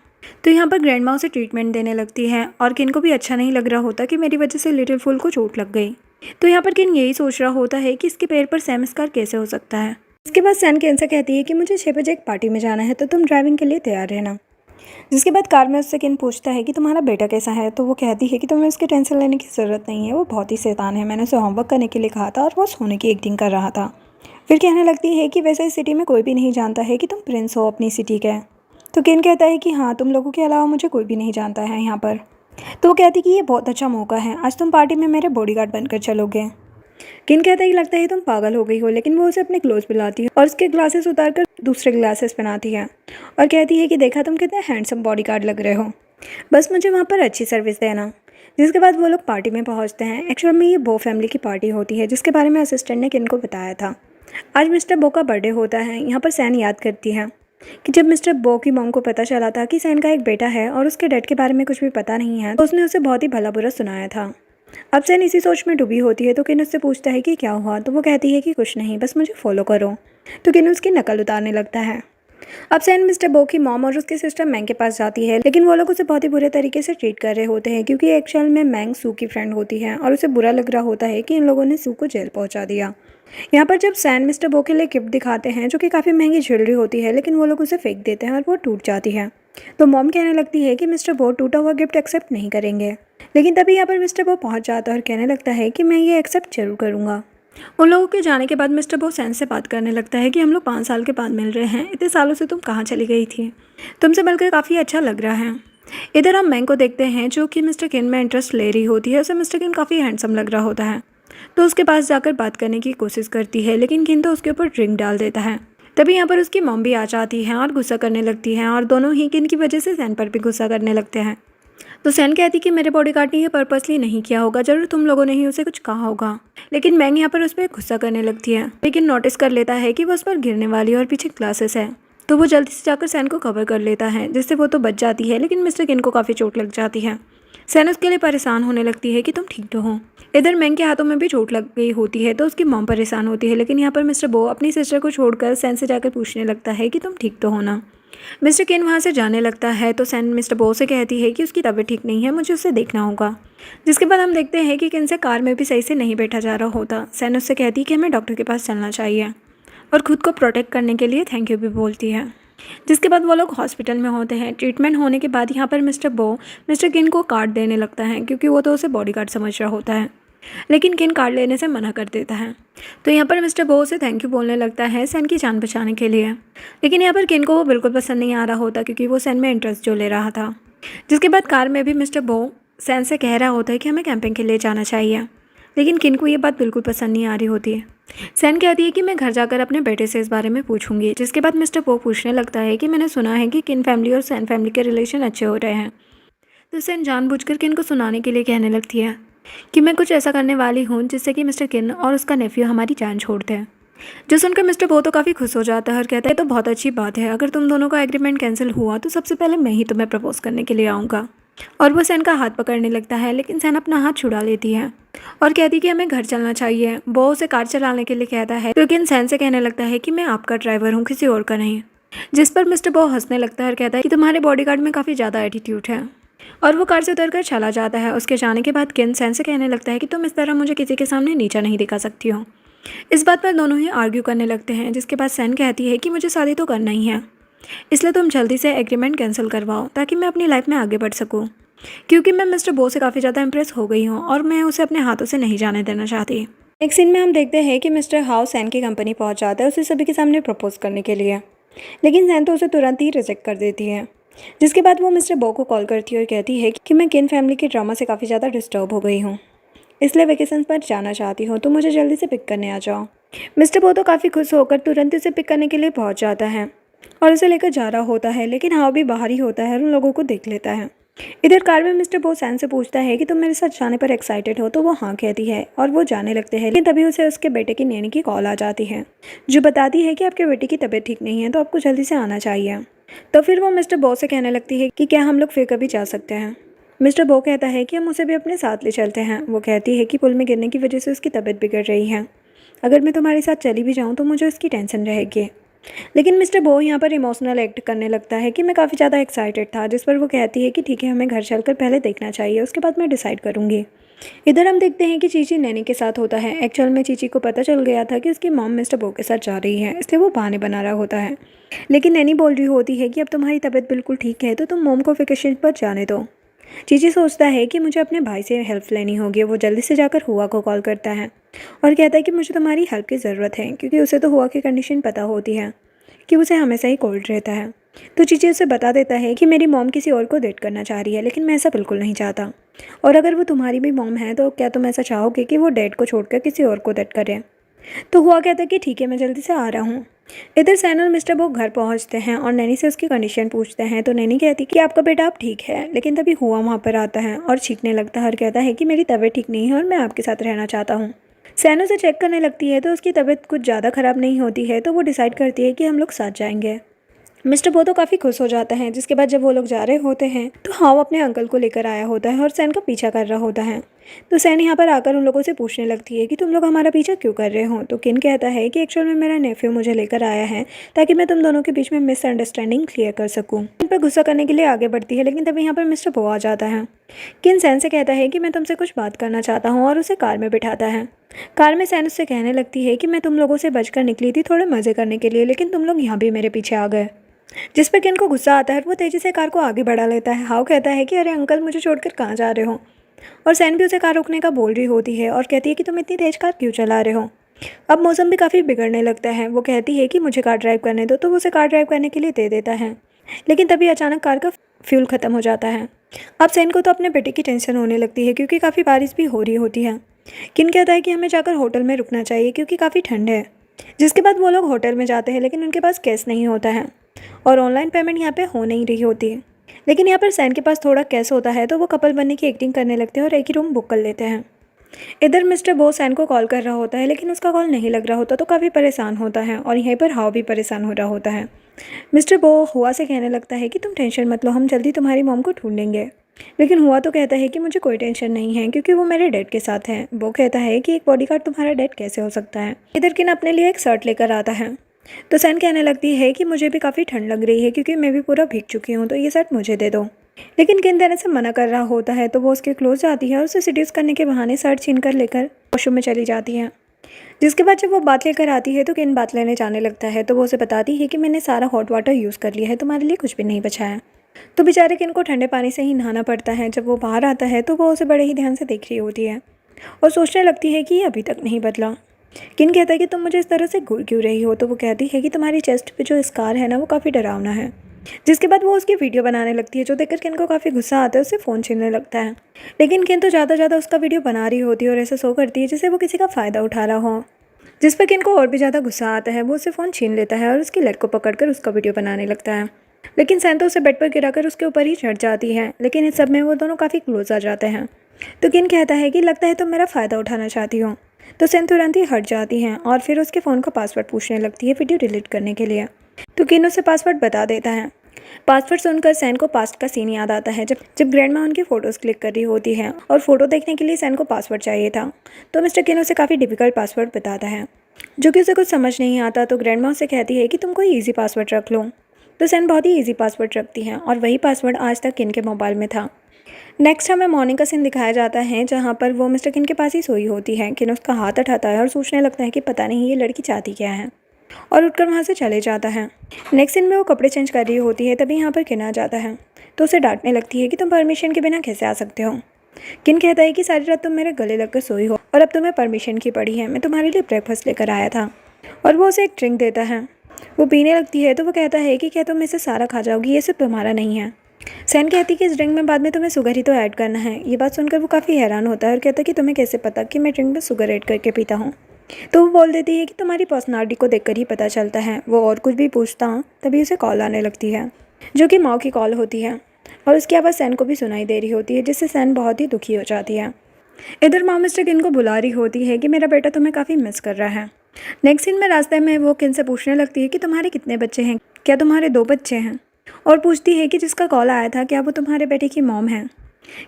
तो यहाँ पर ग्रैंड माँ उसे ट्रीटमेंट देने लगती है और किन को भी अच्छा नहीं लग रहा होता कि मेरी वजह से लिटिल फुल को चोट लग गई। तो यहाँ पर किन यही सोच रहा होता है कि इसके पैर पर सैम स्कार कैसे हो सकता है। इसके बाद सैन किन से कहती है कि मुझे 6 बजे एक पार्टी में जाना है, तो तुम ड्राइविंग के लिए तैयार रहना। जिसके बाद कार में उससे किन पूछता है कि तुम्हारा बेटा कैसा है। तो वो कहती है कि तुम्हें उसकी टेंशन लेने की ज़रूरत नहीं है, वो बहुत ही शैतान है। मैंने उसे होमवर्क करने के लिए कहा था और वो सोने की एक्टिंग कर रहा था। फिर कहने लगती है कि वैसे इस सिटी में कोई भी नहीं जानता है कि तुम प्रिंस हो अपनी सिटी के। तो किन कहता है कि हाँ, तुम लोगों के अलावा मुझे कोई भी नहीं जानता है यहाँ पर। तो वो कहती कि ये बहुत अच्छा मौका है, आज तुम पार्टी में मेरे बॉडीगार्ड बनकर चलोगे। किन कहता है कि लगता है तुम पागल हो गई हो, लेकिन वो उसे अपने क्लोज बुलाती है और उसके ग्लासेस उतारकर दूसरे ग्लासेस पहनाती है और कहती है कि देखा तुम कितने हैंडसम बॉडीगार्ड लग रहे हो, बस मुझे वहाँ पर अच्छी सर्विस देना। जिसके बाद वो लोग पार्टी में पहुँचते हैं। एक्चुअल में ये बो फैमिली की पार्टी होती है, जिसके बारे में असिस्टेंट ने किन को बताया था। आज मिस्टर बो का बर्थडे होता है। यहाँ पर सैन याद करती है कि जब मिस्टर बो की मॉम को पता चला था कि सैन का एक बेटा है और उसके डैड के बारे में कुछ भी पता नहीं है, तो उसने उसे बहुत ही भला बुरा सुनाया था। अब सैन इसी सोच में डूबी होती है। तो किन उससे पूछता है कि क्या हुआ। तो वो कहती है कि कुछ नहीं, बस मुझे फॉलो करो। तो किन उसकी नकल उतारने लगता है। अब सैन मिस्टर बो की मॉम और उसके सिस्टर मैंग के पास जाती है, लेकिन वो लोग उसे बहुत ही बुरे तरीके से ट्रीट कर रहे होते हैं क्योंकि एक्चुअल में मैंग सू की फ्रेंड होती है और उसे बुरा लग रहा होता है कि इन लोगों ने सू को जेल पहुंचा दिया। यहाँ पर जब सैन मिस्टर बो के लिए गिफ्ट दिखाते हैं जो कि काफ़ी महंगी ज्वेलरी होती है, लेकिन वो लोग उसे फेंक देते हैं और वो टूट जाती है। तो मॉम कहने लगती है कि मिस्टर बो टूटा हुआ गिफ्ट एक्सेप्ट नहीं करेंगे। लेकिन तभी यहाँ पर मिस्टर बो पहुँच जाता है और कहने लगता है कि मैं ये एक्सेप्ट जरूर करूँगा। उन लोगों के जाने के बाद मिस्टर बो सैन से बात करने लगता है कि हम लोग 5 साल के बाद मिल रहे हैं, इतने सालों से तुम कहाँ चली गई थी, तुमसे मिलकर काफ़ी अच्छा लग रहा है। इधर हम मैंग को देखते हैं जो कि मिस्टर किन में इंटरेस्ट ले रही होती है। उसे मिस्टर किन काफ़ी हैंडसम लग रहा होता है, तो उसके पास जाकर बात करने की कोशिश करती है, लेकिन किन तो उसके ऊपर ड्रिंक डाल देता है। तभी यहाँ पर उसकी मॉम भी आ जाती है और गुस्सा करने लगती है और दोनों ही किन की वजह से सैन पर भी गुस्सा करने लगते हैं। तो सैन कहती कि मेरे बॉडीगार्ड ने ये पर्पसली नहीं किया होगा, जरूर तुम लोगों ने ही उसे कुछ कहा होगा। लेकिन मैंग यहाँ पर उस पर गुस्सा करने लगती है, लेकिन नोटिस कर लेता है कि वो उस पर गिरने वाली है और पीछे क्लासेस है। तो वो जल्दी से जाकर सैन को कवर कर लेता है, जिससे वो तो बच जाती है, लेकिन मिस्टर किन को काफ़ी चोट लग जाती है। सैन उसके लिए परेशान होने लगती है कि तुम ठीक तो हो। इधर मैंग के हाथों में भी चोट लग गई होती है, तो उसकी मॉम परेशान होती है। लेकिन यहाँ पर मिस्टर बो अपनी सिस्टर को छोड़कर सैन से जाकर पूछने लगता है कि तुम ठीक तो हो ना। मिस्टर केन वहाँ से जाने लगता है, तो सैन मिस्टर बो से कहती है कि उसकी तबीयत ठीक नहीं है, मुझे उसे देखना होगा। जिसके बाद हम देखते हैं कि किन से कार में भी सही से नहीं बैठा जा रहा होता। सैन उससे कहती है कि हमें डॉक्टर के पास चलना चाहिए और खुद को प्रोटेक्ट करने के लिए थैंक यू भी बोलती है। जिसके बाद वो लोग हॉस्पिटल में होते हैं। ट्रीटमेंट होने के बाद यहाँ पर मिस्टर बो मिस्टर किन को कार्ड देने लगता है, क्योंकि वो तो उसे बॉडीगार्ड समझ रहा होता है। लेकिन किन कार्ड लेने से मना कर देता है। तो यहाँ पर मिस्टर बो उसे थैंक यू बोलने लगता है सैन की जान बचाने के लिए। लेकिन यहाँ पर किन को वो बिल्कुल पसंद नहीं आ रहा होता, क्योंकि वो सैन में इंटरेस्ट जो ले रहा था। जिसके बाद कार में भी मिस्टर बो सैन से कह रहा होता है कि हमें कैंपिंग के लिए जाना चाहिए। लेकिन किन को ये बात बिल्कुल पसंद नहीं आ रही होती है। सैन कहती है कि मैं घर जाकर अपने बेटे से इस बारे में पूछूंगी। जिसके बाद मिस्टर बो पूछने लगता है कि मैंने सुना है कि किन फैमिली और सैन फैमिली के रिलेशन अच्छे हो रहे हैं। तो सैन जानबूझकर किन को सुनाने के लिए कहने लगती है कि मैं कुछ ऐसा करने वाली हूँ जिससे कि मिस्टर किन और उसका नेफ्यू हमारी जान छोड़ दें। जो सुनकर मिस्टर बो तो काफ़ी खुश हो जाता है और कहता है तो बहुत अच्छी बात है, अगर तुम दोनों का एग्रीमेंट कैंसिल हुआ तो सबसे पहले मैं ही तुम्हें प्रपोज करने के लिए आऊँगा। और वो सैन का हाथ पकड़ने लगता है, लेकिन सैन अपना हाथ छुड़ा लेती है और कहती कि हमें घर चलना चाहिए। बो उसे कार चलाने के लिए कहता है, लेकिन सैन से कहने लगता है कि मैं आपका ड्राइवर हूँ, किसी और का नहीं। जिस पर मिस्टर बो हंसने लगता है और कहता है कि तुम्हारे बॉडीगार्ड में काफ़ी ज़्यादा एटीट्यूड है। और वो कार से उतरकर चला जाता है। उसके जाने के बाद किन सैन से कहने लगता है कि तुम इस तरह मुझे किसी के सामने नीचा नहीं दिखा सकती हो। इस बात पर दोनों ही आर्ग्यू करने लगते हैं। जिसके बाद सैन कहती है कि मुझे शादी तो करना ही है, इसलिए तुम जल्दी से एग्रीमेंट कैंसिल करवाओ ताकि मैं अपनी लाइफ में आगे बढ़ सकूँ, क्योंकि मैं मिस्टर बो से काफ़ी ज़्यादा इंप्रेस हो गई हूँ और मैं उसे अपने हाथों से नहीं जाने देना चाहती। एक सीन में हम देखते हैं कि मिस्टर हाउ सैन की कंपनी पहुँच जाता है उसे सभी के सामने प्रपोज करने के लिए। लेकिन सैन तो उसे तुरंत ही रिजेक्ट कर देती है। जिसके बाद वो मिस्टर बो को कॉल करती है और कहती है कि मैं किन फैमिली के ड्रामा से काफ़ी ज़्यादा डिस्टर्ब हो गई हूँ, इसलिए वेकेशन पर जाना चाहती हूँ, तो मुझे जल्दी से पिक करने आ जाओ। मिस्टर बो तो काफ़ी खुश होकर तुरंत उसे पिक करने के लिए पहुँच जाता है और उसे लेकर जा रहा होता है। लेकिन हाउ भी बाहर ही होता है और उन लोगों को देख लेता है। इधर कार में मिस्टर बो सैन से पूछता है कि तुम मेरे साथ जाने पर एक्साइटेड हो, तो वो हाँ कहती है और वो जाने लगते हैं। लेकिन तभी उसे उसके बेटे की नैनी की कॉल आ जाती है, जो बताती है कि आपके बेटे की तबीयत ठीक नहीं है, तो आपको जल्दी से आना चाहिए। तो फिर वो मिस्टर बो से कहने लगती है कि क्या हम लोग फिर कभी जा सकते हैं। मिस्टर बो कहता है कि हम उसे भी अपने साथ ले चलते हैं। वो कहती है कि पुल में गिरने की वजह से उसकी तबीयत बिगड़ रही है, अगर मैं तुम्हारे साथ चली भी जाऊँ तो मुझे उसकी टेंशन रहेगी। लेकिन मिस्टर बो यहाँ पर इमोशनल एक्ट करने लगता है कि मैं काफ़ी ज़्यादा एक्साइटेड था। जिस पर वो कहती है कि ठीक है, हमें घर चलकर पहले देखना चाहिए, उसके बाद मैं डिसाइड करूँगी। इधर हम देखते हैं कि चीची नैनी के साथ होता है। एक्चुअल में चीची को पता चल गया था कि उसकी मॉम मिस्टर बो के साथ जा रही है, इसलिए वो बहाने बना रहा होता है। लेकिन नैनी बोल रही होती है कि अब तुम्हारी तबीयत बिल्कुल ठीक है, तो तुम मॉम को वेकेशन पर जाने दो। चीची सोचता है कि मुझे अपने भाई से हेल्प लेनी होगी। वो जल्दी से जाकर हुआ को कॉल करता है और कहता है कि मुझे तुम्हारी हेल्प की ज़रूरत है, क्योंकि उसे तो हुआ की कंडीशन पता होती है कि उसे हमेशा ही कोल्ड रहता है। तो चीची उसे बता देता है कि मेरी मॉम किसी और को डेट करना चाह रही है, लेकिन मैं ऐसा बिल्कुल नहीं चाहता। और अगर वो तुम्हारी भी मॉम है तो क्या तुम ऐसा चाहोगे कि वो डैड को छोड़कर किसी और को डेट करे। तो हुआ कहता है कि ठीक है, मैं जल्दी से आ रहा हूँ। इधर सैन और मिस्टर बो घर पहुँचते हैं और नैनी से उसकी कंडीशन पूछते हैं। तो नैनी कहती कि आपका बेटा अब ठीक है। लेकिन तभी हुआ वहाँ पर आता है और छींकने लगता है और कहता है कि मेरी तबीयत ठीक नहीं है और मैं आपके साथ रहना चाहता हूँ। सैन उसे चेक करने लगती है तो उसकी तबीयत कुछ ज़्यादा ख़राब नहीं होती है, तो वो डिसाइड करती है कि हम लोग साथ जाएंगे। मिस्टर बो तो काफ़ी खुश हो जाता है। जिसके बाद जब वो लोग जा रहे होते हैं तो हाउ अपने अंकल को लेकर आया होता है और सैन का पीछा कर रहा होता है। तो सैन यहाँ पर आकर उन लोगों से पूछने लगती है कि तुम लोग हमारा पीछा क्यों कर रहे हो। तो किन कहता है कि एक्चुअल में मेरा नेफ्यू मुझे लेकर आया है ताकि मैं तुम दोनों के बीच में मिसअंडरस्टैंडिंग क्लियर कर सकूँ। इन पर गुस्सा करने के लिए आगे बढ़ती है, लेकिन तभी यहाँ पर मिस्टर बो आ जाता है। किन सैन से कहता है कि मैं तुमसे कुछ बात करना चाहता हूँ और उसे कार में बिठाता है। कार में सैन उससे कहने लगती है कि मैं तुम लोगों से बचकर निकली थी थोड़े मज़े करने के लिए, लेकिन तुम लोग यहाँ भी मेरे पीछे आ गए। जिस पर किन को गुस्सा आता है और वो तेज़ी से कार को आगे बढ़ा लेता है। हाउ कहता है कि अरे अंकल, मुझे छोड़कर कहाँ जा रहे हो। और सैन भी उसे कार रोकने का बोल रही होती है और कहती है कि तुम इतनी तेज़ कार क्यों चला रहे हो। अब मौसम भी काफ़ी बिगड़ने लगता है। वो कहती है कि मुझे कार ड्राइव करने दो, तो वो उसे कार ड्राइव करने के लिए दे देता है। लेकिन तभी अचानक कार का फ्यूल ख़त्म हो जाता है। अब सैन को तो अपने बेटे की टेंशन होने लगती है क्योंकि काफ़ी बारिश भी हो रही होती है। किन कहता है कि हमें जाकर होटल में रुकना चाहिए क्योंकि काफ़ी ठंड है। जिसके बाद वो लोग होटल में जाते हैं, लेकिन उनके पास कैश नहीं होता है और ऑनलाइन पेमेंट यहाँ पे हो नहीं रही होती है। लेकिन यहाँ पर सैन के पास थोड़ा कैश होता है, तो वो कपल बनने की एक्टिंग करने लगते हैं और एक ही रूम बुक कर लेते हैं। इधर मिस्टर बो सैन को कॉल कर रहा होता है, लेकिन उसका कॉल नहीं लग रहा होता, तो काफ़ी परेशान होता है और यहीं पर हाव भी परेशान हो रहा होता है। मिस्टर बो हुआ से कहने लगता है कि तुम टेंशन मत लो, हम जल्दी तुम्हारी मॉम को ढूंढेंगे। लेकिन हुआ तो कहता है कि मुझे कोई टेंशन नहीं है क्योंकि वो मेरे डैड के साथ हैं। वो कहता है कि एक बॉडीगार्ड तुम्हारा डैड कैसे हो सकता है। इधर किन अपने लिए एक शर्ट लेकर आता है, तो सैन कहने लगती है कि मुझे भी काफ़ी ठंड लग रही है क्योंकि मैं भी पूरा भीग चुकी हूँ, तो ये शर्ट मुझे दे दो। लेकिन किन देने से मना कर रहा होता है, तो वो उसके क्लोज जाती है और उसे सीड्यूस करने के बहाने शर्ट छीन कर लेकर वॉशरूम में चली जाती है। जिसके बाद जब वो बात लेकर आती है, तो किन बात लेने जाने लगता है, तो वो उसे बताती है कि मैंने सारा हॉट वाटर यूज़ कर लिया है, तुम्हारे लिए कुछ भी नहीं बचा है। तो बेचारे किन को ठंडे पानी से ही नहाना पड़ता है। जब वो बाहर आता है, तो वो उसे बड़े ही ध्यान से देख रही होती है और सोचने लगती है कि ये अभी तक नहीं बदला। किन कहता है कि तुम मुझे इस तरह से घूर क्यों रही हो, तो वो कहती है कि तुम्हारी चेस्ट पे जो स्कार है ना, वो काफ़ी डरावना है। जिसके बाद वो उसकी वीडियो बनाने लगती है, जो देखकर किन को काफ़ी गुस्सा आता है, उससे फ़ोन छीनने लगता है। लेकिन किन तो ज़्यादा उसका वीडियो बना रही होती है और ऐसा शो करती है जैसे वो किसी का फ़ायदा उठा रहा हो। जिस पर किन को और भी ज़्यादा गुस्सा आता है। वो उससे फ़ोन छीन लेता है और उसकी लेग को पकड़कर उसका वीडियो बनाने लगता है। लेकिन सैन तो उसे बेड पर गिराकर उसके ऊपर ही चढ़ जाती है। लेकिन इस सब में वो दोनों काफ़ी क्लोज आ जाते हैं। तो किन कहता है कि लगता है तुम मेरा फ़ायदा उठाना चाहती हो। तो सैन तुरंत ही हट जाती हैं और फिर उसके फ़ोन का पासवर्ड पूछने लगती है वीडियो डिलीट करने के लिए। तो किन उसे पासवर्ड बता देता है। पासवर्ड सुनकर सैन को पास्ट का सीन याद आता है, जब ग्रैंडमा उनकी फ़ोटोज़ क्लिक कर रही होती है और फ़ोटो देखने के लिए सैन को पासवर्ड चाहिए था। तो मिस्टर किन उसे काफ़ी डिफ़िकल्ट पासवर्ड बताता है, जो कि उसे कुछ समझ नहीं आता। तो ग्रैंडमा उसे कहती है कि तुम कोई ईजी पासवर्ड रख लो। तो सैन बहुत ही ईजी पासवर्ड रखती हैं और वही पासवर्ड आज तक किन के मोबाइल में था। नेक्स्ट हमें मॉर्निंग का सीन दिखाया जाता है, जहाँ पर वो मिस्टर किन के पास ही सोई होती है। किन उसका हाथ उठाता है और सोचने लगता है कि पता नहीं ये लड़की चाहती क्या है, और उठकर वहाँ से चले जाता है। नेक्स्ट सीन में वो कपड़े चेंज कर रही होती है, तभी यहाँ पर किन आ जाता है। तो उसे डांटने लगती है कि तुम परमिशन के बिना कैसे आ सकते हो। किन कहता है कि सारी रात तुम मेरे गले लगकर सोई हो और अब तुम्हें परमिशन की पड़ी है, मैं तुम्हारे लिए ब्रेकफास्ट लेकर आया था। और वो उसे एक ड्रिंक देता है। वो पीने लगती है, तो वो कहता है कि क्या तुम इसे सारा खा जाओगी, ये सिर्फ तुम्हारा नहीं है। सैन कहती है कि इस ड्रिंक में बाद में तुम्हें शुगर ही तो ऐड करना है। ये बात सुनकर वो काफ़ी हैरान होता है और कहता है कि तुम्हें कैसे पता कि मैं ड्रिंक में शुगर ऐड करके पीता हूँ। तो वो बोल देती है कि तुम्हारी पर्सनालिटी को देखकर ही पता चलता है। वो और कुछ भी पूछता हूँ, तभी उसे कॉल आने लगती है, जो कि माँ की कॉल होती है और उसकी आवाज़ सैन को भी सुनाई दे रही होती है, जिससे सैन बहुत ही दुखी हो जाती है। इधर माँ मिस्टर किन को बुला रही होती है कि मेरा बेटा तुम्हें काफ़ी मिस कर रहा है। नेक्स्ट सीन में रास्ते में वो किन से पूछने लगती है कि तुम्हारे कितने बच्चे हैं, क्या तुम्हारे 2 बच्चे हैं, और पूछती है कि जिसका कॉल आया था क्या वो तुम्हारे बेटे की मॉम है।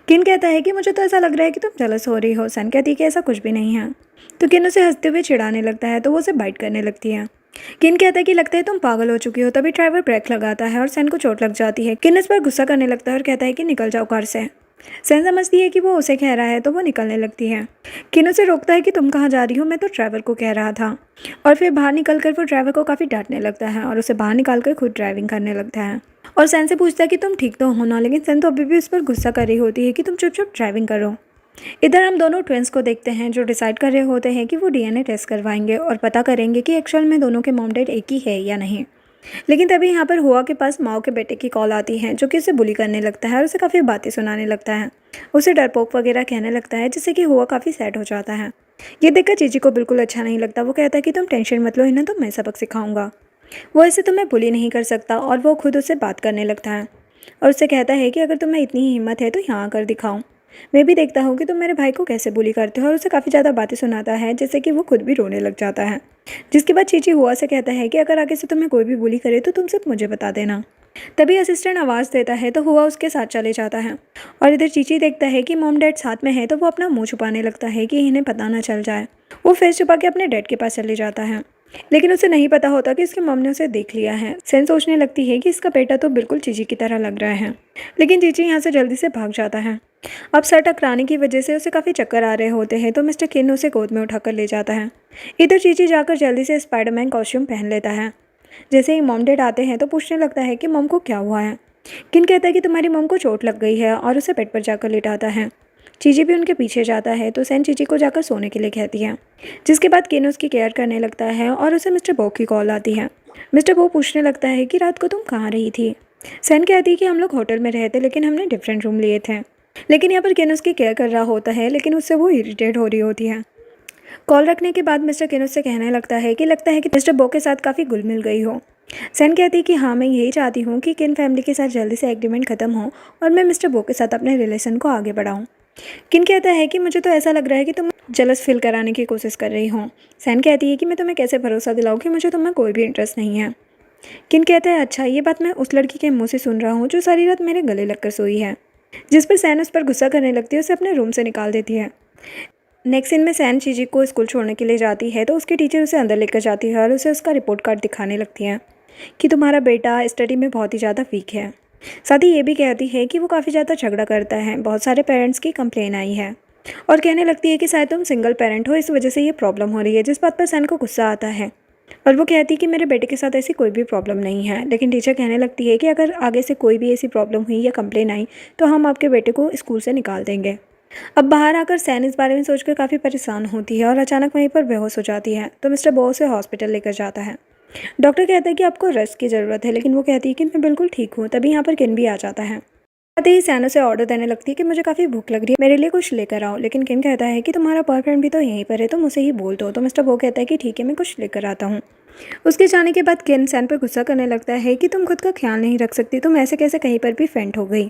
किन कहता है कि मुझे तो ऐसा लग रहा है कि तुम जेलस हो रही हो। सैन कहती है कि ऐसा कुछ भी नहीं है। तो किन उसे हंसते हुए चिढ़ाने लगता है, तो वो उसे बाइट करने लगती है। किन कहता है कि लगता है तुम पागल हो चुकी हो। तभी ड्राइवर ब्रेक लगाता है और सैन को चोट लग जाती है। किन इस पर गुस्सा करने लगता है और कहता है कि निकल जाओ कार से। सैन समझती है कि वो उसे कह रहा है, तो वो निकलने लगती है। किन उसे रोकता है कि तुम कहाँ जा रही हो, मैं तो ड्राइवर को कह रहा था। और फिर बाहर निकलकर वो ड्राइवर को काफ़ी डांटने लगता है और उसे बाहर निकालकर खुद ड्राइविंग करने लगता है। और सैन से पूछता है कि तुम ठीक तो हो ना, लेकिन सैन तो अभी भी उस पर गुस्सा कर रही होती है कि तुम चुप ड्राइविंग करो। इधर हम दोनों ट्विंस को देखते हैं, जो डिसाइड कर रहे होते हैं कि वो डीएनए टेस्ट करवाएंगे और पता करेंगे कि एक्चुअल में दोनों के मॉम डैड एक ही है या नहीं। लेकिन तभी यहाँ पर हुआ के पास माओ के बेटे की कॉल आती है, जो कि उसे बुली करने लगता है और उसे काफ़ी बातें सुनाने लगता है। उसे डरपोक वगैरह कहने लगता है, जिससे कि हुआ काफ़ी सैड हो जाता है। ये देखकर चीची को बिल्कुल अच्छा नहीं लगता। वो कहता है कि तुम टेंशन मत लो, इन्हें तो मैं सबक सिखाऊंगा। वो ऐसे तुम्हें बुली नहीं कर सकता, और वो खुद उससे बात करने लगता है और उससे कहता है कि अगर तुम्हें इतनी ही हिम्मत है तो यहाँ आकर दिखाओ, मैं भी देखता हूँ कि तुम मेरे भाई को कैसे बुली करते हो। और उसे काफ़ी ज़्यादा बातें सुनाता है, जिससे कि वो खुद भी रोने लग जाता है। जिसके बाद चीची हुआ से कहता है कि अगर आगे से तुम्हें कोई भी बुली करे तो तुम सिर्फ मुझे बता देना। तभी असिस्टेंट आवाज़ देता है, तो हुआ उसके साथ चले जाता है। और इधर चीची देखता है कि मॉम डैड साथ में है, तो वो अपना मुंह छुपाने लगता है कि इन्हें पता ना चल जाए। वो फेस छुपा के अपने डैड के पास चले जाता है, लेकिन उसे नहीं पता होता कि उसकी मॉम ने उसे देख लिया है। सैन सोचने लगती है कि इसका बेटा तो बिल्कुल चीची की तरह लग रहा है, लेकिन चीची यहाँ से जल्दी से भाग जाता है। अब सर टकराने की वजह से उसे काफ़ी चक्कर आ रहे होते हैं, तो मिस्टर किन उसे गोद में उठाकर ले जाता है। इधर चीची जाकर जल्दी से स्पाइडरमैन कॉस्ट्यूम पहन लेता है। जैसे ही मॉम डैड आते हैं तो पूछने लगता है कि मॉम को क्या हुआ है। किन कहता है कि तुम्हारी मॉम को चोट लग गई है और उसे बेड पर जाकर लिटाता है। चीची भी उनके पीछे जाता है तो सैन चीची को जाकर सोने के लिए कहती है, जिसके बाद किन उसकी केयर करने लगता है और उसे मिस्टर बो की कॉल आती है। मिस्टर बो पूछने लगता है कि रात को तुम कहाँ रही थी। सैन कहती है कि हम लोग होटल में रहे थे लेकिन हमने डिफरेंट रूम लिए थे। लेकिन यहाँ पर किन उसकी केयर कर रहा होता है लेकिन उससे वो इरिटेट हो रही होती है। कॉल रखने के बाद मिस्टर किन उससे कहने लगता है कि मिस्टर बो के साथ काफ़ी घुल मिल गई हो। सैन कहती है कि हाँ, मैं यही चाहती हूँ कि किन फैमिली के साथ जल्दी से एग्रीमेंट ख़त्म हो और मैं मिस्टर बो के साथ अपने रिलेशन को आगे बढ़ाऊँ। किन कहता है कि मुझे तो ऐसा लग रहा है कि तुम जलस फील कराने की कोशिश कर रही हो। सैन कहती है कि मैं तुम्हें कैसे भरोसा दिलाऊँ कि मुझे तुम्हें कोई भी इंटरेस्ट नहीं है। किन कहता है, अच्छा ये बात मैं उस लड़की के मुंह से सुन रहा हूँ जो सारी रात मेरे गले लगकर सोई है। जिस पर सैन उस पर गुस्सा करने लगती है, उसे अपने रूम से निकाल देती है। नेक्स्ट सीन में सैन चीजी को स्कूल छोड़ने के लिए जाती है तो उसकी टीचर उसे अंदर लेकर जाती है और उसे उसका रिपोर्ट कार्ड दिखाने लगती है कि तुम्हारा बेटा स्टडी में बहुत ही ज़्यादा वीक है। साथ ही ये भी कहती है कि वो काफ़ी ज़्यादा झगड़ा करता है, बहुत सारे पेरेंट्स की कंप्लेन आई है और कहने लगती है कि शायद तुम सिंगल पेरेंट हो, इस वजह से ये प्रॉब्लम हो रही है। जिस बात पर सैन को गुस्सा आता है और वो कहती है कि मेरे बेटे के साथ ऐसी कोई भी प्रॉब्लम नहीं है। लेकिन टीचर कहने लगती है कि अगर आगे से कोई भी ऐसी प्रॉब्लम हुई या कंप्लेन आई तो हम आपके बेटे को स्कूल से निकाल देंगे। अब बाहर आकर सैन इस बारे में सोचकर काफ़ी परेशान होती है और अचानक वहीं पर बेहोश हो जाती है तो मिस्टर बो उसे हॉस्पिटल लेकर जाता है। डॉक्टर कहता है कि आपको रेस्ट की ज़रूरत है, लेकिन वो कहती है कि मैं बिल्कुल ठीक हूँ। तभी यहाँ पर किन भी आ जाता है। आते ही सैन उसे ऑर्डर देने लगती है कि मुझे काफ़ी भूख लग रही है, मेरे लिए कुछ लेकर आओ। लेकिन किन कहता है कि तुम्हारा बॉयफ्रेंड भी तो यहीं पर है, तुम उसे ही बोल दो। तो मिस्टर बो कहता है कि ठीक है, मैं कुछ लेकर आता हूँ। उसके जाने के बाद किन सैन पर गुस्सा करने लगता है कि तुम खुद का ख्याल नहीं रख सकती, तुम ऐसे कैसे कहीं पर भी फेंट हो गई,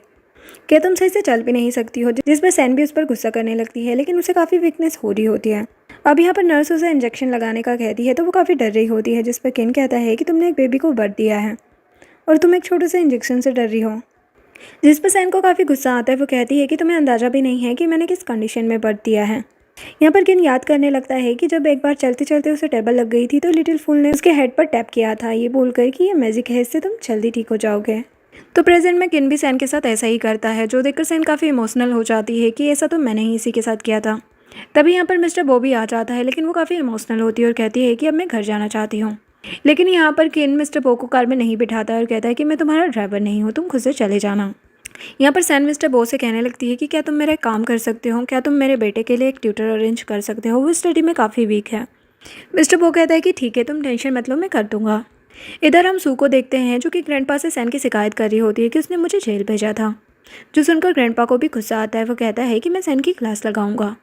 क्या तुम सही से चल भी नहीं सकती हो। जिस पर सैन भी उस पर गुस्सा करने लगती है, लेकिन उसे काफ़ी वीकनेस हो रही होती है। अब यहाँ पर नर्स उसे इंजेक्शन लगाने का कहती है तो वो काफ़ी डर रही होती है। जिस पर किन कहता है कि तुमने एक बेबी को बर्थ दिया है और तुम एक छोटे से इंजेक्शन से डर रही हो। जिस पर सैन को काफ़ी गुस्सा आता है। वो कहती है कि तुम्हें अंदाज़ा भी नहीं है कि मैंने किस कंडीशन में बर्थ दिया है। यहाँ पर किन याद करने लगता है कि जब एक बार चलते चलते उसे टेबल लग गई थी तो लिटिल फूल ने उसके हेड पर टैप किया था, ये बोलकर कि ये मैजिक है, इससे तुम जल्दी ठीक हो जाओगे। तो प्रेजेंट में किन भी सैन के साथ ऐसा ही करता है, जो देखकर सैन काफ़ी इमोशनल हो जाती है कि ऐसा तो मैंने ही इसी के साथ किया था। तभी यहाँ पर मिस्टर बो भी आ जाता है, लेकिन वो काफ़ी इमोशनल होती है और कहती है कि अब मैं घर जाना चाहती हूँ। लेकिन यहाँ पर किन मिस्टर बो को कार में नहीं बिठाता है और कहता है कि मैं तुम्हारा ड्राइवर नहीं हूँ, तुम खुद से चले जाना। यहाँ पर सैन मिस्टर बो से कहने लगती है कि क्या तुम मेरा एक काम कर सकते हो, क्या तुम मेरे बेटे के लिए एक ट्यूटर अरेंज कर सकते हो, वो स्टडी में काफ़ी वीक है। मिस्टर बो कहता है कि ठीक है, तुम टेंशन मत लो, मैं कर दूंगा। इधर हम सू को देखते हैं जो कि ग्रैंडपा से सैन की शिकायत कर रही होती है कि उसने मुझे जेल भेजा था। जो सुनकर ग्रैंडपा को भी गुस्सा आता है। वो कहता है कि मैं सैन की क्लास लगाऊंगा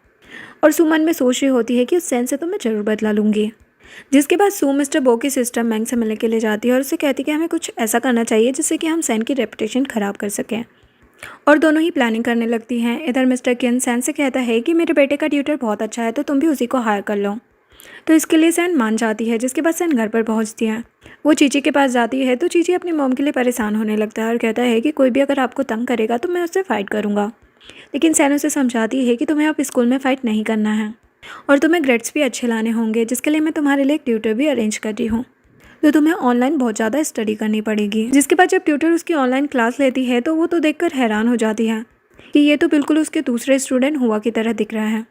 और सू मन में सोच रही होती है कि उस सैन से तो मैं ज़रूर बदला लूँगी। जिसके बाद सू मिस्टर बो की सिस्टर मैंग से मिलने के लिए जाती है और उससे कहती है कि हमें कुछ ऐसा करना चाहिए जिससे कि हम सैन की रेपुटेशन ख़राब कर सकें, और दोनों ही प्लानिंग करने लगती हैं। इधर मिस्टर किन सैन से कहता है कि मेरे बेटे का ट्यूटर बहुत अच्छा है तो तुम भी उसी को हायर कर लो। तो इसके लिए सैन मान जाती है। जिसके बाद सैन घर पर पहुंचती है। वो चीची के पास जाती है तो चीची अपनी मॉम के लिए परेशान होने लगता है और कहता है कि कोई भी अगर आपको तंग करेगा तो मैं उससे फ़ाइट करूँगा। लेकिन सैन उसे समझाती है कि तुम्हें अब स्कूल में फ़ाइट नहीं करना है और तुम्हें ग्रेड्स भी अच्छे लाने होंगे, जिसके लिए मैं तुम्हारे लिए एक ट्यूटर भी अरेंज कर रही हूँ। तो तुम्हें ऑनलाइन बहुत ज़्यादा स्टडी करनी पड़ेगी। जिसके बाद जब ट्यूटर उसकी ऑनलाइन क्लास लेती है तो वो तो देखकर हैरान हो जाती है कि ये तो बिल्कुल उसके दूसरे स्टूडेंट हुआ की तरह दिख रहा है।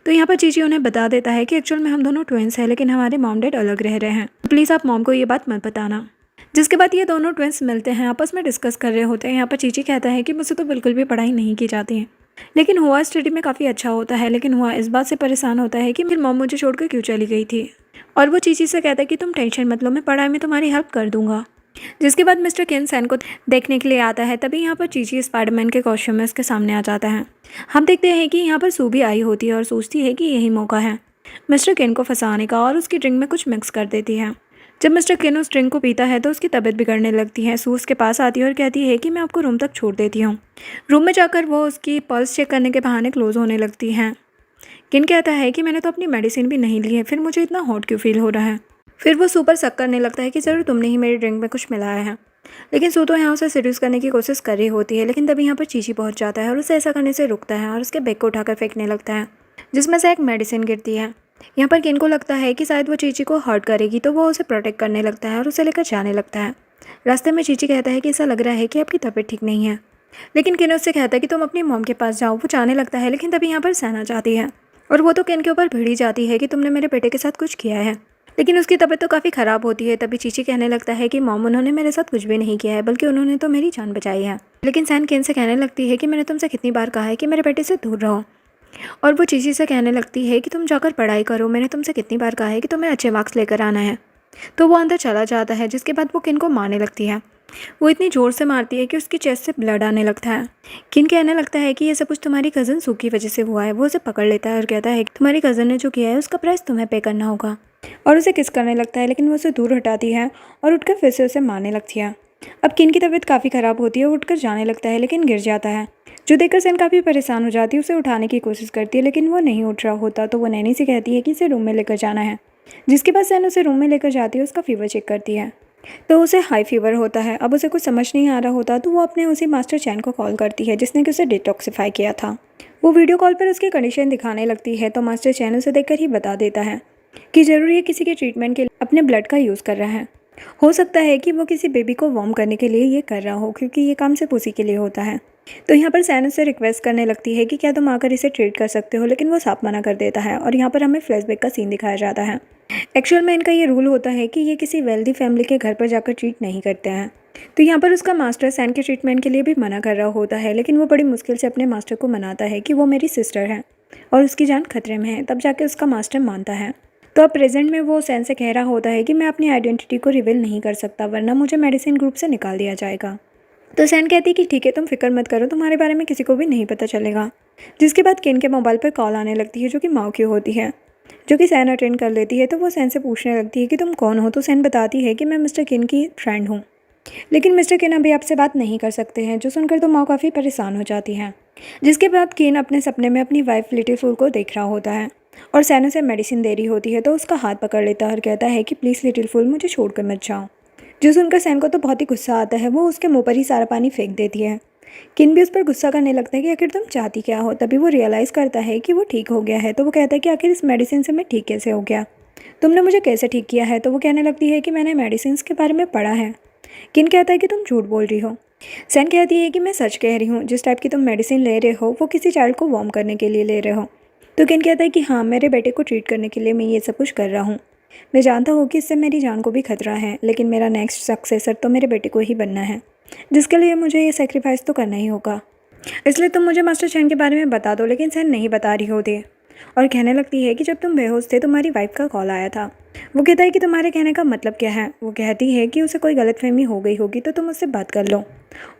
तो यहाँ पर चीची उन्हें बता देता है कि एक्चुअल में हम दोनों ट्विंस हैं, लेकिन हमारे मॉम डैड अलग रह रहे हैं, प्लीज़ आप मॉम को ये बात मत बताना। जिसके बाद ये दोनों ट्विंस मिलते हैं, आपस में डिस्कस कर रहे होते हैं। यहाँ पर चीची कहता है कि मुझसे तो बिल्कुल भी पढ़ाई नहीं की जाती है, लेकिन हुआ स्टडी में काफ़ी अच्छा होता है। लेकिन हुआ इस बात से परेशान होता है कि मेरी मॉम मुझे छोड़कर क्यों चली गई थी। और वो चीची से कहता है कि तुम टेंशन मत लो, मैं पढ़ाई में तुम्हारी हेल्प कर दूंगा। जिसके बाद मिस्टर किन सैन को देखने के लिए आता है। तभी यहाँ पर चीची स्पाइडरमैन के कॉस्ट्यूम में उसके सामने आ जाता है। हम देखते हैं कि यहाँ पर सू भी आई होती है और सोचती है कि यही मौका है मिस्टर किन को फंसाने का, और उसकी ड्रिंक में कुछ मिक्स कर देती है। जब मिस्टर किन उस ड्रिंक को पीता है तो उसकी तबीयत बिगड़ने लगती है। सू उसके पास आती है और कहती है कि मैं आपको रूम तक छोड़ देती हूँ। रूम में जाकर वो उसकी पल्स चेक करने के बहाने क्लोज होने लगती हैं। किन कहता है कि मैंने तो अपनी मेडिसिन भी नहीं ली है, फिर मुझे इतना हॉट क्यों फील हो रहा है। फिर वो सू पर शक करने लगता है कि ज़रूर तुमने ही मेरी ड्रिंक में कुछ मिलाया है। लेकिन सू तो यहाँ उसे सीड्यूस करने की कोशिश कर रही होती है। लेकिन तभी यहाँ पर चीची पहुँच जाता है और उसे ऐसा करने से रुकता है और उसके बैग को उठाकर फेंकने लगता है, जिसमें से एक मेडिसिन गिरती है। यहाँ पर किन को लगता है कि शायद वो चीची को हर्ट करेगी, तो वो उसे प्रोटेक्ट करने लगता है और उसे लेकर जाने लगता है। रास्ते में चीची कहता है कि ऐसा लग रहा है कि आपकी तबीयत ठीक नहीं है। लेकिन किन उससे कहता है कि तुम अपनी मॉम के पास जाओ। वो जाने लगता है, लेकिन तभी यहाँ पर सैन आ जाती है और वो तो किन के ऊपर भिड़ी जाती है कि तुमने मेरे बेटे के साथ कुछ किया है। लेकिन उसकी तबीयत तो काफ़ी ख़राब होती है। तभी चीची कहने लगता है कि मॉम, उन्होंने मेरे साथ कुछ भी नहीं किया है, बल्कि उन्होंने तो मेरी जान बचाई है। लेकिन सैन केन से कहने लगती है कि मैंने तुमसे कितनी बार कहा है कि मेरे बेटे से दूर रहो। और वो चीची से कहने लगती है कि तुम जाकर पढ़ाई करो, मैंने तुमसे कितनी बार कहा है कि तुम्हें अच्छे मार्क्स लेकर आना है। तो वो अंदर चला जाता है, जिसके बाद वो किन को मारने लगती है। वो इतनी ज़ोर से मारती है कि उसकी चेस्ट से ब्लड आने लगता है। किन कहने लगता है कि ये सब कुछ तुम्हारी कज़न सू की वजह से हुआ है। वो उसे पकड़ लेता है और कहता है कि तुम्हारी कज़न ने जो किया है उसका प्राइस तुम्हें पे करना होगा, और उसे किस करने लगता है। लेकिन वो उसे दूर हटाती है और उठकर फिर से उसे मारने लगती है। अब किन की तबीयत काफ़ी ख़राब होती है, वो उठकर जाने लगता है लेकिन गिर जाता है, जो देखकर सैन काफ़ी परेशान हो जाती है। उसे उठाने की कोशिश करती है लेकिन वो नहीं उठ रहा होता। तो वो नैनी से कहती है कि इसे रूम में लेकर जाना है, जिसके बाद सैन उसे रूम में लेकर जाती है, उसका फीवर चेक करती है। तो उसे हाई फीवर होता है। अब उसे कुछ समझ नहीं आ रहा होता, तो वो अपने उसी मास्टर चैन को कॉल करती है जिसने कि उसे डिटॉक्सिफाई किया था। वो वीडियो कॉल पर उसकी कंडीशन दिखाने लगती है, तो मास्टर चैन उसे देखकर ही बता देता है कि ज़रूरी है किसी के ट्रीटमेंट के लिए अपने ब्लड का यूज़ कर रहा है। हो सकता है कि वो किसी बेबी को वार्म करने के लिए ये कर रहा हो, क्योंकि ये काम सिर्फ उसी के लिए होता है। तो यहाँ पर सैन उससे रिक्वेस्ट करने लगती है कि क्या तुम आकर इसे ट्रीट कर सकते हो, लेकिन वो साफ मना कर देता है। और यहाँ पर हमें फ्लैशबैक का सीन दिखाया जाता है। एक्चुअल में इनका ये रूल होता है कि ये किसी वेल्दी फैमिली के घर पर जाकर ट्रीट नहीं करते हैं। तो यहाँ पर उसका मास्टर सैन के ट्रीटमेंट के लिए भी मना कर रहा होता है, लेकिन वो बड़ी मुश्किल से अपने मास्टर को मनाता है कि वो मेरी सिस्टर है और उसकी जान खतरे में है। तब जाके उसका मास्टर मानता है। तो अब प्रेजेंट में वो सैन से कह रहा होता है कि मैं अपनी आइडेंटिटी को रिवील नहीं कर सकता, वरना मुझे मेडिसिन ग्रुप से निकाल दिया जाएगा। तो सैन कहती है कि ठीक है, तुम फिक्र मत करो, तुम्हारे बारे में किसी को भी नहीं पता चलेगा। जिसके बाद किन के मोबाइल पर कॉल आने लगती है, जो कि माओ की होती है, जो कि सैन अटेंड कर लेती है। तो वो सैन से पूछने लगती है कि तुम कौन हो। तो सैन बताती है कि मैं मिस्टर किन की फ्रेंड हूँ, लेकिन मिस्टर किन अभी आपसे बात नहीं कर सकते हैं। जो सुनकर तो माओ काफ़ी परेशान हो जाती है। जिसके बाद किन अपने सपने में अपनी वाइफ लिटिल फूल को देख रहा होता है और सैन उसे मेडिसिन दे रही होती है। तो उसका हाथ पकड़ लेता है और कहता है कि प्लीज़ लिटिल फूल, मुझे छोड़कर मत जाओ। जो सुनकर सैन को तो बहुत ही गुस्सा आता है। वो उसके मुँह पर ही सारा पानी फेंक देती है। किन भी उस पर गुस्सा करने लगता है कि आखिर तुम चाहती क्या हो। तभी वो रियलाइज़ करता है कि वो ठीक हो गया है। तो वो कहता है कि आखिर इस मेडिसिन से मैं ठीक कैसे हो गया, तुमने मुझे कैसे ठीक किया है। तो वो कहने लगती है कि मैंने मेडिसिन के बारे में पढ़ा है। किन कहता है कि तुम झूठ बोल रही हो। सैन कहती है कि मैं सच कह रही हूँ, जिस टाइप की तुम मेडिसिन ले रहे हो वो किसी चाइल्ड को वार्म करने के लिए ले रहे हो। तो किन कहता है कि हाँ, मेरे बेटे को ट्रीट करने के लिए मैं ये सब कुछ कर रहा हूँ। मैं जानता हूँ कि इससे मेरी जान को भी खतरा है, लेकिन मेरा नेक्स्ट सक्सेसर तो मेरे बेटे को ही बनना है, जिसके लिए मुझे ये सेक्रीफाइस तो करना ही होगा। इसलिए तुम मुझे मास्टर चैन के बारे में बता दो। लेकिन सैन नहीं बता रही होती और कहने लगती है कि जब तुम बेहोश थे तुम्हारी वाइफ का कॉल आया था। वो कहता है कि तुम्हारे कहने का मतलब क्या है। वो कहती है कि उसे कोई गलतफहमी हो गई होगी, तो तुम उससे बात कर लो।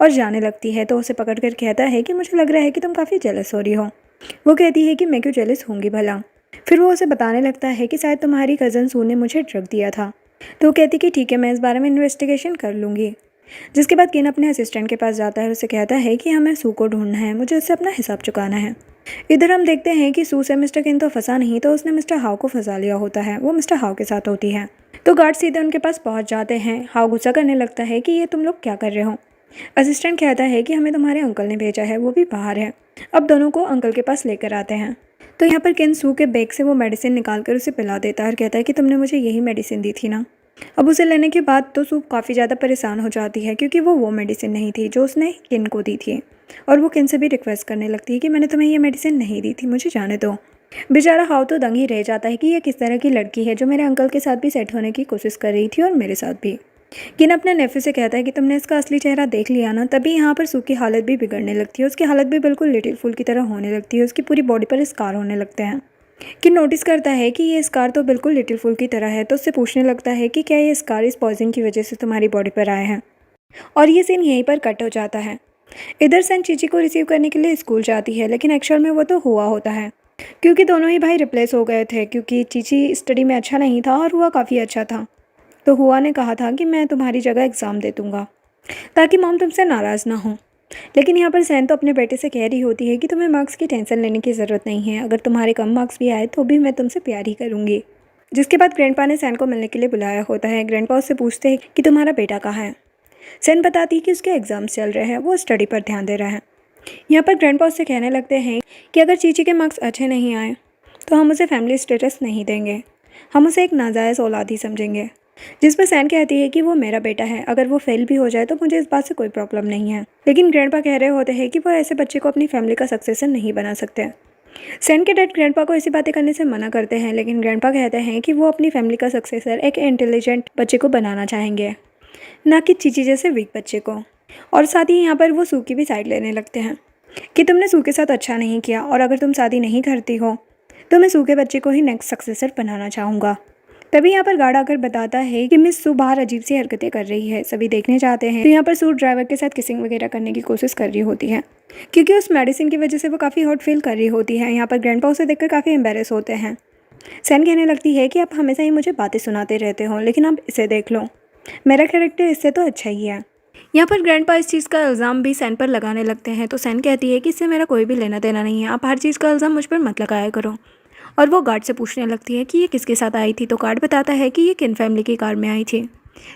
और जाने लगती है। तो उसे पकड़ कर कहता है कि मुझे लग रहा है कि तुम काफ़ी जेलस हो रही हो। वो कहती है कि मैं क्यों जेलस होंगी भला। फिर वो उसे बताने लगता है कि शायद तुम्हारी कज़न सू ने मुझे ड्रग दिया था। तो वो कहती कि ठीक है, मैं इस बारे में इन्वेस्टिगेशन कर लूँगी। जिसके बाद किन अपने असिस्टेंट के पास जाता है और उसे कहता है कि हमें सू को ढूंढना है, मुझे उससे अपना हिसाब चुकाना है। इधर हम देखते हैं कि सू से मिस्टर किन तो फंसा नहीं, तो उसने मिस्टर हाउ को फंसा लिया होता है। वो मिस्टर हाउ के साथ होती है। तो गार्ड सीधे उनके पास पहुंच जाते हैं। हाउ गुस्सा करने लगता है कि ये तुम लोग क्या कर रहे हो। असिस्टेंट कहता है कि हमें तुम्हारे अंकल ने भेजा है, वो भी बाहर है। अब दोनों को अंकल के पास लेकर आते हैं। तो यहाँ पर किन सू के बैग से वो मेडिसिन निकाल कर उसे पिला देता है और कहता है कि तुमने मुझे यही मेडिसिन दी थी ना। अब उसे लेने के बाद तो सू काफ़ी ज़्यादा परेशान हो जाती है, क्योंकि वो मेडिसिन नहीं थी जो उसने किन को दी थी। और वो किन से भी रिक्वेस्ट करने लगती है कि मैंने तुम्हें ये मेडिसिन नहीं दी थी, मुझे जाने दो। बेचारा हाउ तो दंग ही रह जाता है कि ये किस तरह की लड़की है जो मेरे अंकल के साथ भी सेट होने की कोशिश कर रही थी और मेरे साथ भी। किन अपने नेफ्यू से कहता है कि तुमने इसका असली चेहरा देख लिया ना। तभी यहाँ पर सू की हालत भी बिगड़ने लगती है। उसकी हालत भी बिल्कुल लिटिल फूल की तरह होने लगती है। उसकी पूरी बॉडी पर स्कार होने लगते हैं। कि नोटिस करता है कि ये स्कार तो बिल्कुल लिटिल फूल की तरह है। तो उससे पूछने लगता है कि क्या ये स्कार इस पॉइजन की वजह से तुम्हारी बॉडी पर आए हैं। और ये सीन यहीं पर कट हो जाता है। इधर सैन चीची को रिसीव करने के लिए स्कूल जाती है, लेकिन एक्चुअल में वो तो हुआ होता है, क्योंकि दोनों ही भाई रिप्लेस हो गए थे। क्योंकि चीची स्टडी में अच्छा नहीं था और हुआ काफ़ी अच्छा था। तो हुआ ने कहा था कि मैं तुम्हारी जगह एग्ज़ाम दे दूँगा ताकि मॉम तुमसे नाराज़ ना हो। लेकिन यहाँ पर सैन तो अपने बेटे से कह रही होती है कि तुम्हें मार्क्स की टेंशन लेने की ज़रूरत नहीं है, अगर तुम्हारे कम मार्क्स भी आए तो भी मैं तुमसे प्यार ही करूँगी। जिसके बाद ग्रैंडपा ने सैन को मिलने के लिए बुलाया होता है। ग्रैंडपा उससे पूछते हैं कि तुम्हारा बेटा कहाँ है। सैन बताती है कि उसके एग्ज़ाम्स चल रहे हैं, वो स्टडी पर ध्यान दे रहा है। यहाँ पर ग्रैंडपा उससे कहने लगते हैं कि अगर चीची के मार्क्स अच्छे नहीं आए तो हम उसे फैमिली स्टेटस नहीं देंगे, हम उसे एक नाजायज़ औलाद ही समझेंगे। जिस पर सैन कहती है कि वो मेरा बेटा है, अगर वो फेल भी हो जाए तो मुझे इस बात से कोई प्रॉब्लम नहीं है। लेकिन ग्रैंडपा कह रहे होते हैं कि वो ऐसे बच्चे को अपनी फैमिली का सक्सेसर नहीं बना सकते। सैन के डैड ग्रैंडपा को ऐसी बातें करने से मना करते हैं, लेकिन ग्रैंडपा कहते हैं कि वो अपनी फैमिली का सक्सेसर एक इंटेलिजेंट बच्चे को बनाना चाहेंगे, ना कि चीची जैसे वीक बच्चे को। और साथ ही यहाँ पर वो सू की भी साइड लेने लगते हैं कि तुमने सू के साथ अच्छा नहीं किया और अगर तुम शादी नहीं करती हो तो मैं सू के बच्चे को ही नेक्स्ट सक्सेसर बनाना चाहूँगा। तभी यहाँ पर गार्ड आकर बताता है कि मिस सू बाहर अजीब सी हरकतें कर रही है। सभी देखने जाते हैं तो यहाँ पर सू ड्राइवर के साथ किसिंग वगैरह करने की कोशिश कर रही होती है, क्योंकि उस मेडिसिन की वजह से वो काफ़ी हॉट फील कर रही होती है। यहाँ पर ग्रैंडपा उसे देखकर काफ़ी एम्बेरस होते हैं। सैन कहने लगती है कि आप हमेशा ही मुझे बातें सुनाते रहते हो, लेकिन आप इसे देख लो, मेरा कैरेक्टर इससे तो अच्छा ही है। यहाँ पर ग्रैंडपा इस चीज़ का इल्ज़ाम भी सैन पर लगाने लगते हैं, तो सैन कहती है कि इससे मेरा कोई भी लेना देना नहीं है, आप हर चीज़ का इल्ज़ाम मुझ पर मत लगाया करो। और वो गार्ड से पूछने लगती है कि ये किसके साथ आई थी, तो गार्ड बताता है कि ये किन फैमिली की कार में आई थी।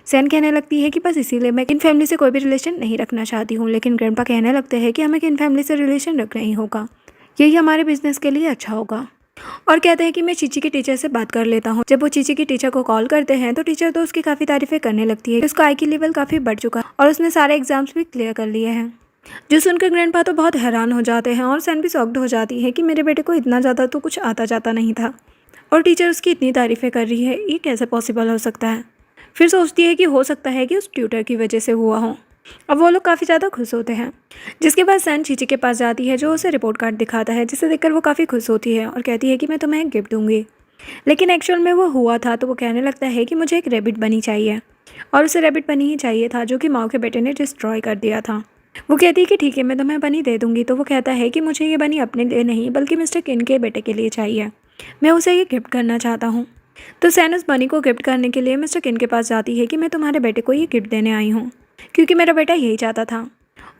सैन कहने लगती है कि बस इसीलिए मैं किन फैमिली से कोई भी रिलेशन नहीं रखना चाहती हूँ, लेकिन ग्रैंडपा कहने लगते हैं कि हमें किन फैमिली से रिलेशन रखना ही होगा, यही हमारे बिजनेस के लिए अच्छा होगा। और कहते हैं कि मैं चीची के टीचर से बात कर लेता हूँ। जब वो चीची की टीचर को कॉल करते हैं तो टीचर तो उसकी काफ़ी तारीफें करने लगती है। उसका IQ लेवल काफ़ी बढ़ चुका है और उसने सारे एग्जाम्स भी क्लियर कर लिए हैं, जो सुनकर ग्रैंडपा तो बहुत हैरान हो जाते हैं और सैन भी शॉक्ड हो जाती है कि मेरे बेटे को इतना ज़्यादा तो कुछ आता जाता नहीं था और टीचर उसकी इतनी तारीफ़ें कर रही है, ये कैसे पॉसिबल हो सकता है। फिर सोचती है कि हो सकता है कि उस ट्यूटर की वजह से हुआ हो। अब वो लोग काफ़ी ज़्यादा खुश होते हैं, जिसके बाद सैन चीची के पास जाती है, जो उसे रिपोर्ट कार्ड दिखाता है, जिसे देखकर वो काफ़ी खुश होती है और कहती है कि मैं तुम्हें एक गिफ्ट दूंगी। लेकिन एक्चुअल में वो हुआ था, तो वो कहने लगता है कि मुझे एक रैबिट बनी चाहिए और उसे रैबिट बनी ही चाहिए था, जो कि माओ के बेटे ने डिस्ट्रॉय कर दिया था। वो कहती है कि ठीक है, मैं तुम्हें बनी दे दूंगी। तो वो कहता है कि मुझे ये बनी अपने लिए नहीं बल्कि मिस्टर किन के बेटे के लिए चाहिए, मैं उसे ये गिफ्ट करना चाहता हूँ। तो सैन उस बनी को गिफ्ट करने के लिए मिस्टर किन के पास जाती है कि मैं तुम्हारे बेटे को ये गिफ्ट देने आई हूँ, क्योंकि मेरा बेटा यही चाहता था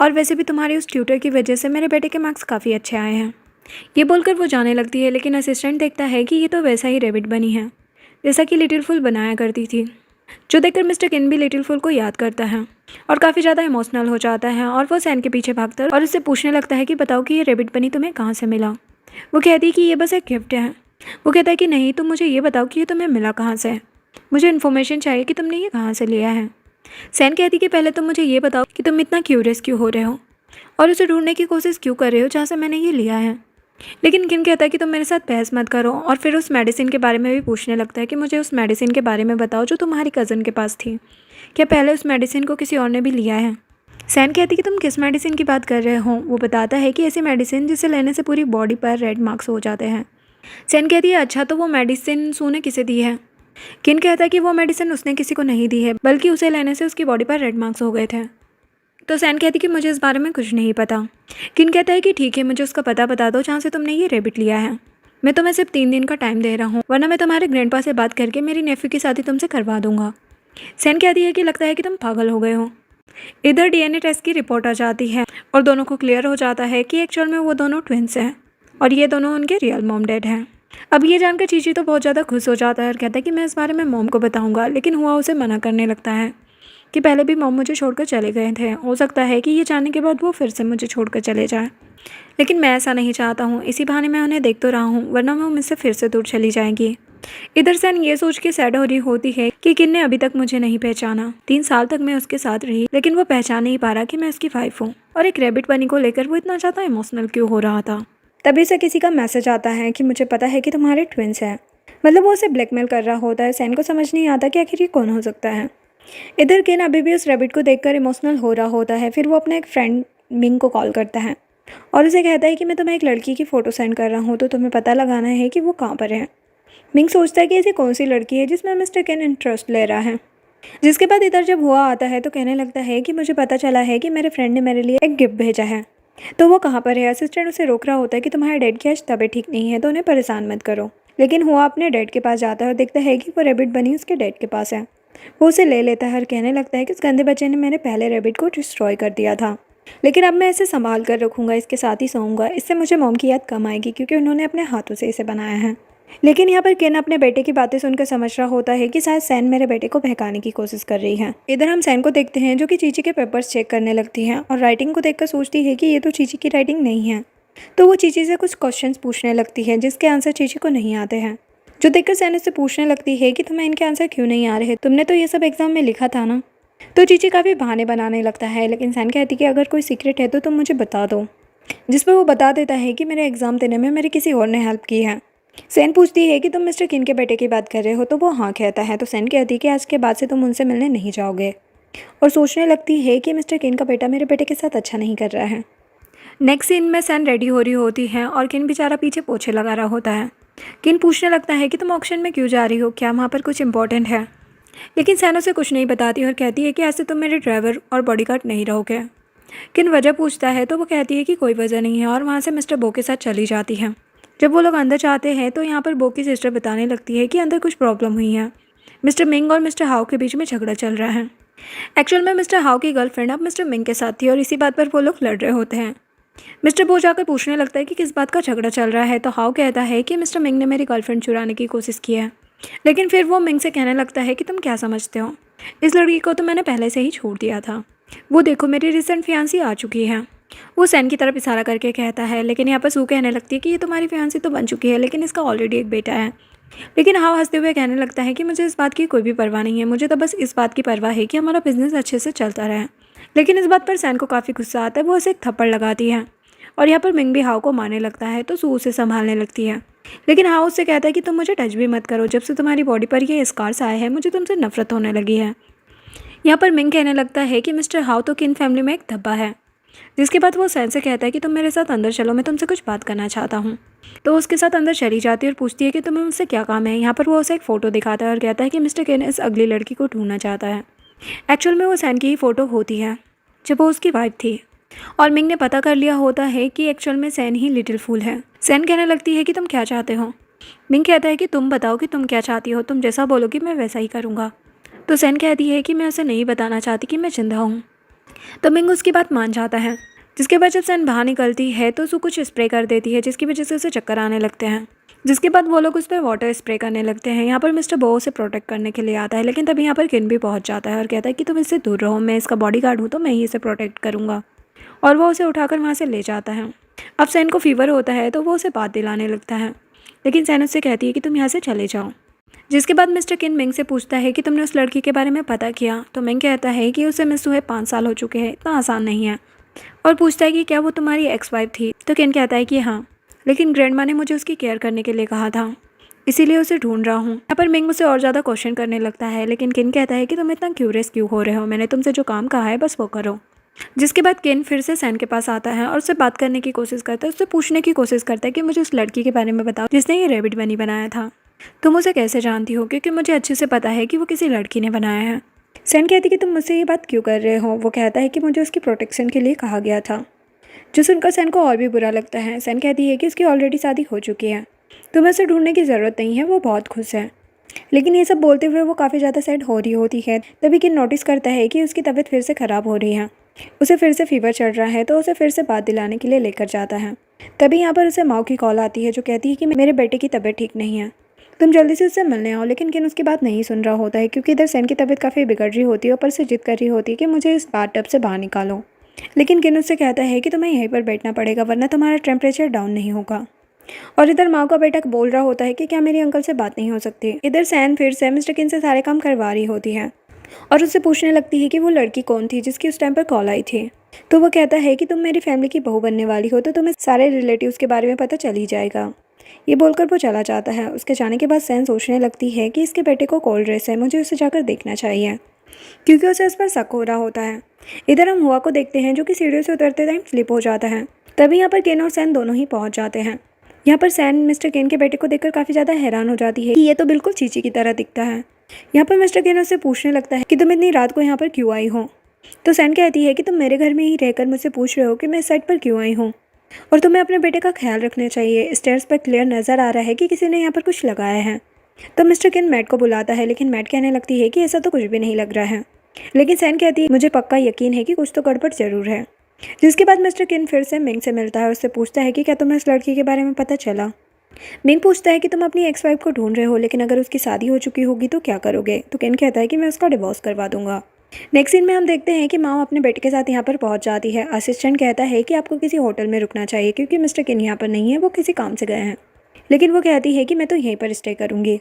और वैसे भी तुम्हारी उस ट्यूटर की वजह से मेरे बेटे के मार्क्स काफ़ी अच्छे आए हैं। ये बोलकर वो जाने लगती है, लेकिन असिस्टेंट देखता है कि ये तो वैसा ही रैबिट बनी है जैसा कि लिटिल फुल बनाया करती थी, जो देखकर मिस्टर किन भी लिटिल फुल को याद करता है और काफ़ी ज़्यादा इमोशनल हो जाता है और वो सैन के पीछे भागता है और उससे पूछने लगता है कि बताओ कि ये रैबिट बनी तुम्हें कहाँ से मिला। वो कहती है कि ये बस एक गिफ्ट है। वो कहता है कि नहीं, तुम मुझे ये बताओ कि ये तुम्हें मिला कहाँ से, मुझे इन्फॉर्मेशन चाहिए कि तुमने ये कहाँ से लिया है। सैन कहती है कि पहले तुम मुझे ये बताओ कि तुम इतना क्यूरियस क्यों हो रहे हो और उसे ढूंढने की कोशिश क्यों कर रहे हो जहाँ से मैंने ये लिया है। लेकिन किन कहता है कि तुम मेरे साथ बहस मत करो और फिर उस मेडिसिन के बारे में भी पूछने लगता है कि मुझे उस मेडिसिन के बारे में बताओ जो तुम्हारी कज़न के पास थी, क्या पहले उस मेडिसिन को किसी और ने भी लिया है। सैन कहती है कि तुम किस मेडिसिन की बात कर रहे हो। वो बताता है कि ऐसी मेडिसिन जिसे लेने से पूरी बॉडी पर रेड मार्क्स हो जाते हैं। सैन कहती है अच्छा, तो वो मेडिसिन सू ने किसे दी है। किन कहता है कि वो मेडिसिन उसने किसी को नहीं दी है, बल्कि उसे लेने से उसकी बॉडी पर रेड मार्क्स हो गए थे। तो सैन कहती कि मुझे इस बारे में कुछ नहीं पता। किन कहता है कि ठीक है, मुझे उसका पता बता दो जहाँ से तुमने ये रैबिट लिया है। मैं तुम्हें सिर्फ 3 दिन का टाइम दे रहा हूँ, वरना मैं तुम्हारे ग्रैंडपा से बात करके मेरी नेफ्यू की शादी तुमसे करवा दूंगा। सैन कहती है कि लगता है कि तुम पागल हो गए हो। इधर DNA टेस्ट की रिपोर्ट आ जाती है और दोनों को क्लियर हो जाता है कि एक्चुअल में वो दोनों ट्विंस हैं और ये दोनों उनके रियल मॉम डैड हैं। अब ये जानकर चीची तो बहुत ज़्यादा खुश हो जाता है और कहता है कि मैं इस बारे में मॉम को बताऊंगा, लेकिन हुआ उसे मना करने लगता है कि पहले भी मॉम मुझे छोड़कर चले गए थे, हो सकता है कि ये जानने के बाद वो फिर से मुझे छोड़कर चले जाए, लेकिन मैं ऐसा नहीं चाहता हूँ। इसी बहाने मैं उन्हें देख तो रहा हूँ, वरना वो मुझसे फिर से दूर चली जाएंगी। इधर सैन ये सोच के सैड हो रही होती है कि किन ने अभी तक मुझे नहीं पहचाना। 3 साल तक मैं उसके साथ रही, लेकिन वो पहचान नहीं पा रहा कि मैं उसकी वाइफ हूँ और एक रैबिट बनी को लेकर वो इतना ज़्यादा इमोशनल क्यों हो रहा था। तभी से किसी का मैसेज आता है कि मुझे पता है कि तुम्हारे ट्विंस हैं। मतलब वो उसे ब्लैकमेल कर रहा होता है। सैन को समझ नहीं आता कि आखिर ये कौन हो सकता है। इधर किन अभी भी उस रैबिट को देखकर इमोशनल हो रहा होता है। फिर वो अपने एक फ्रेंड मिंग को कॉल करता है और उसे कहता है कि मैं तुम्हें एक लड़की की फ़ोटो सेंड कर रहा हूँ, तो तुम्हें पता लगाना है कि वो कहाँ पर है। मिंग सोचता है कि ऐसी कौन सी लड़की है जिसमें मिस्टर किन इंटरेस्ट ले रहा है। जिसके बाद इधर जब हुआ आता है तो कहने लगता है कि मुझे पता चला है कि मेरे फ्रेंड ने मेरे लिए एक गिफ्ट भेजा है, तो वो कहाँ पर है। असिस्टेंट उसे रोक रहा होता है कि तुम्हारे डैड की आज तबीयत ठीक नहीं है, तो उन्हें परेशान मत करो। लेकिन हुआ अपने डैड के पास जाता है और देखता है कि वो रैबिट बनी उसके डैड के पास है। वो उसे ले लेता है और कहने लगता है कि उस गंदे बच्चे ने मेरे पहले रैबिट को डिस्ट्रॉय कर दिया था, लेकिन अब मैं इसे संभाल कर रखूँगा, इसके साथ ही सोऊंगा। इससे मुझे मॉम की याद कम आएगी, क्योंकि उन्होंने अपने हाथों से इसे बनाया है। लेकिन यहाँ पर केन अपने बेटे की बातें सुनकर समझ रहा होता है कि शायद सैन मेरे बेटे को बहकाने की कोशिश कर रही है। इधर हम सैन को देखते हैं जो कि चीची के पेपर्स चेक करने लगती है और राइटिंग को देखकर सोचती है कि ये तो चीची की राइटिंग नहीं है। तो वो चीची से कुछ क्वेश्चंस पूछने लगती है जिसके आंसर चीची को नहीं आते हैं, जो देखकर सैन उससे पूछने लगती है कि तुम्हें इनके आंसर क्यों नहीं आ रहे, तुमने तो ये सब एग्जाम में लिखा था ना। तो चीची काफ़ी बहाने बनाने लगता है, लेकिन सैन कहती है कि अगर कोई सीक्रेट है तो तुम मुझे बता दो। जिस पर वो बता देता है कि मेरे एग्ज़ाम देने में मेरे किसी और ने हेल्प की है। सेन पूछती है कि तुम मिस्टर किन के बेटे की बात कर रहे हो, तो वो हाँ कहता है। तो सेन कहती है कि आज के बाद से तुम उनसे मिलने नहीं जाओगे, और सोचने लगती है कि मिस्टर किन का बेटा मेरे बेटे के साथ अच्छा नहीं कर रहा है। नेक्स्ट सीन में सैन रेडी हो रही होती है और किन बेचारा पीछे पोछे लगा रहा होता है। किन पूछने लगता है कि तुम ऑक्शन में क्यों जा रही हो, क्या वहाँ पर कुछ इंपॉर्टेंट है। लेकिन सैन उसे कुछ नहीं बताती और कहती है कि आज से तुम मेरे ड्राइवर और बॉडीगार्ड नहीं रहोगे। किन वजह पूछता है तो वो कहती है कि कोई वजह नहीं है, और वहाँ से मिस्टर बो के साथ चली जाती है। जब वो लोग अंदर जाते हैं तो यहाँ पर बो की सिस्टर बताने लगती है कि अंदर कुछ प्रॉब्लम हुई है। मिस्टर मिंग और मिस्टर हाउ के बीच में झगड़ा चल रहा है। एक्चुअल में मिस्टर हाउ की गर्लफ्रेंड अब मिस्टर मिंग के साथ थी और इसी बात पर वो लोग लड़ रहे होते हैं। मिस्टर बो जाकर पूछने लगता है कि किस बात का झगड़ा चल रहा है, तो हाउ कहता है कि मिस्टर मिंग ने मेरी गर्लफ्रेंड चुराने की कोशिश की है। लेकिन फिर वो मिंग से कहने लगता है कि तुम क्या समझते हो, इस लड़की को तो मैंने पहले से ही छोड़ दिया था। वो देखो मेरी रिसेंट फियांसी आ चुकी है। वो सैन की तरफ इशारा करके कहता है, लेकिन यहाँ पर सू कहने लगती है कि ये तुम्हारी फियांसी तो बन चुकी है, लेकिन इसका ऑलरेडी एक बेटा है। लेकिन हाउ हंसते हुए कहने लगता है कि मुझे इस बात की कोई भी परवाह नहीं है, मुझे तो बस इस बात की परवाह है कि हमारा बिजनेस अच्छे से चलता रहे। लेकिन इस बात पर सैन को काफ़ी गुस्सा आता है, वो उसे एक थप्पड़ लगाती है और यहाँ पर मिंग भी हाउ को मारने लगता है, तो सू उसे संभालने लगती है। लेकिन हाउ उससे कहता है कि तुम मुझे टच भी मत करो, जब से तुम्हारी बॉडी पर ये स्कार्स आए हैं मुझे तुमसे नफरत होने लगी है। यहाँ पर मिंग कहने लगता है कि मिस्टर हाउ तो किन फैमिली में एक धब्बा है। जिसके बाद वो सैन से कहता है कि तुम मेरे साथ अंदर चलो, मैं तुमसे कुछ बात करना चाहता हूँ। तो उसके साथ अंदर चली जाती है और पूछती है कि तुम्हें मुझसे क्या काम है। यहाँ पर वो उसे एक फ़ोटो दिखाता है और कहता है कि मिस्टर केन इस अगली लड़की को ढूंढना चाहता है। एक्चुअल में वो सैन की ही फ़ोटो होती है जब वो उसकी वाइफ थी, और मिंग ने पता कर लिया होता है कि एक्चुअल में सैन ही लिटिल फूल है। सैन कहने लगती है कि तुम क्या चाहते हो। मिंग कहता है कि तुम बताओ कि तुम क्या चाहती हो, तुम जैसा बोलोगी मैं वैसा ही करूँगा। तो सैन कहती है कि मैं उसे नहीं बताना चाहती कि मैं जिंदा हूँ। तो मिंग उसकी बात मान जाता है। जिसके बाद जब सैन बाहर निकलती है तो उसको कुछ स्प्रे कर देती है, जिसकी वजह से उसे चक्कर आने लगते हैं। जिसके बाद वो लोग उस पर वाटर स्प्रे करने लगते हैं। यहाँ पर मिस्टर बो उसे प्रोटेक्ट करने के लिए आता है, लेकिन तभी यहाँ पर किन भी पहुँच जाता है और कहता है कि तुम इससे दूर रहो, मैं इसका बॉडीगार्ड हूँ तो मैं ही इसे प्रोटेक्ट करूँगा। और वो उसे उठाकर वहाँ से ले जाता है। अब सैन को फीवर होता है तो वो उसे बात दिलाने लगता है, लेकिन सैन उससे कहती है कि तुम यहाँ से चले जाओ। जिसके बाद मिस्टर किन मिंग से पूछता है कि तुमने उस लड़की के बारे में पता किया। तो मिंग कहता है कि उसे मिस हुए 5 साल हो चुके हैं, इतना आसान नहीं है। और पूछता है कि क्या वो तुम्हारी एक्स वाइफ थी। तो किन कहता है कि हाँ, लेकिन ग्रैंडमा ने मुझे उसकी केयर करने के लिए कहा था, इसीलिए उसे ढूंढ रहा हूँ। यहाँ पर मिंग उसे और ज़्यादा क्वेश्चन करने लगता है, लेकिन किन कहता है कि तुम इतना क्यूरियस क्यों हो रहे हो, मैंने तुमसे जो काम कहा है बस वो करो। जिसके बाद किन फिर से सैन के पास आता है और उससे बात करने की कोशिश करता है, उससे पूछने की कोशिश करता है कि मुझे उस लड़की के बारे में बताओ जिसने ये रैबिट बनी बनाया था। तुम उसे कैसे जानती हो, क्योंकि मुझे अच्छे से पता है कि वो किसी लड़की ने बनाया है। सैन कहती है कि तुम मुझसे ये बात क्यों कर रहे हो। वो कहता है कि मुझे उसकी प्रोटेक्शन के लिए कहा गया था, जो सुनकर सैन को और भी बुरा लगता है। सैन कहती है कि उसकी ऑलरेडी शादी हो चुकी है, तुम्हें उसे ढूंढने की ज़रूरत नहीं है, वो बहुत खुश है। लेकिन ये सब बोलते हुए वो काफ़ी ज़्यादा सैड हो रही होती है। तभी किन नोटिस करता है कि उसकी तबीयत फिर से ख़राब हो रही है, उसे फिर से फीवर चढ़ रहा है, तो उसे फिर से बात दिलाने के लिए लेकर जाता है। तभी यहाँ पर उसे माँ की कॉल आती है, जो कहती है कि मेरे बेटे की तबीयत ठीक नहीं है, तुम जल्दी से उससे मिलने आओ। लेकिन किन उसकी बात नहीं सुन रहा होता है, क्योंकि इधर सैन की तबीयत काफ़ी बिगड़ रही होती है, ऊपर से जिद कर रही होती है कि मुझे इस बाथटब से बाहर निकालो। लेकिन किन उससे कहता है कि तुम्हें यहीं पर बैठना पड़ेगा, वरना तुम्हारा टेम्परेचर डाउन नहीं होगा। और इधर माँ का बेटा बोल रहा होता है कि क्या मेरी अंकल से बात नहीं हो सकती। इधर सैन फिर से मिस्टर किन से सारे काम करवा रही होती है और उससे पूछने लगती है कि वो लड़की कौन थी जिसकी उस टाइम पर कॉल आई थी। तो वो कहता है कि तुम मेरी फैमिली की बहू बनने वाली हो, तो तुम्हें सारे रिलेटिव्स के बारे में पता चल ही जाएगा। ये बोलकर वो चला जाता है। उसके जाने के बाद सैन सोचने लगती है कि इसके बेटे को कोल्ड ड्रेस है, मुझे उसे जाकर देखना चाहिए, क्योंकि उसे इस पर शक हो रहा होता है। इधर हम हुआ को देखते हैं, जो कि सीढ़ियों से उतरते टाइम स्लिप हो जाता है। तभी यहाँ पर केन और सैन दोनों ही पहुँच जाते हैं। यहाँ पर सैन मिस्टर केन के बेटे को देखकर काफ़ी ज़्यादा हैरान हो जाती है कि ये तो बिल्कुल चीची की तरह दिखता है। यहाँ पर मिस्टर केन उससे पूछने लगता है कि तुम इतनी रात को यहाँ पर क्यों आई हो। तो सैन कहती है कि तुम मेरे घर में ही रहकर मुझसे पूछ रहे हो कि मैं इस साइड पर क्यों आई हूँ, और तुम्हें अपने बेटे का ख्याल रखना चाहिए। स्टेयर्स पर क्लियर नज़र आ रहा है कि किसी ने यहाँ पर कुछ लगाया है। तो मिस्टर केन मैट को बुलाता है, लेकिन मैट कहने लगती है कि ऐसा तो कुछ भी नहीं लग रहा है। लेकिन सैन कहती है मुझे पक्का यकीन है कि कुछ तो गड़बड़ जरूर है। जिसके बाद मिस्टर किन फिर से मिंग से मिलता है और उससे पूछता है कि क्या तुम्हें इस लड़की के बारे में पता चला। मिंग पूछता है कि तुम अपनी एक्स वाइफ को ढूंढ रहे हो, लेकिन अगर उसकी शादी हो चुकी होगी तो क्या करोगे। तो किन कहता है कि मैं उसका डिवोर्स करवा दूंगा। नेक्स्ट सीन में हम देखते हैं कि माँ अपने बेटे के साथ यहाँ पर पहुँच जाती है। असिस्टेंट कहता है कि आपको किसी होटल में रुकना चाहिए, क्योंकि मिस्टर किन यहाँ पर नहीं है, वो किसी काम से गए हैं। लेकिन वो कहती है कि मैं तो यहीं पर स्टे करूँगी।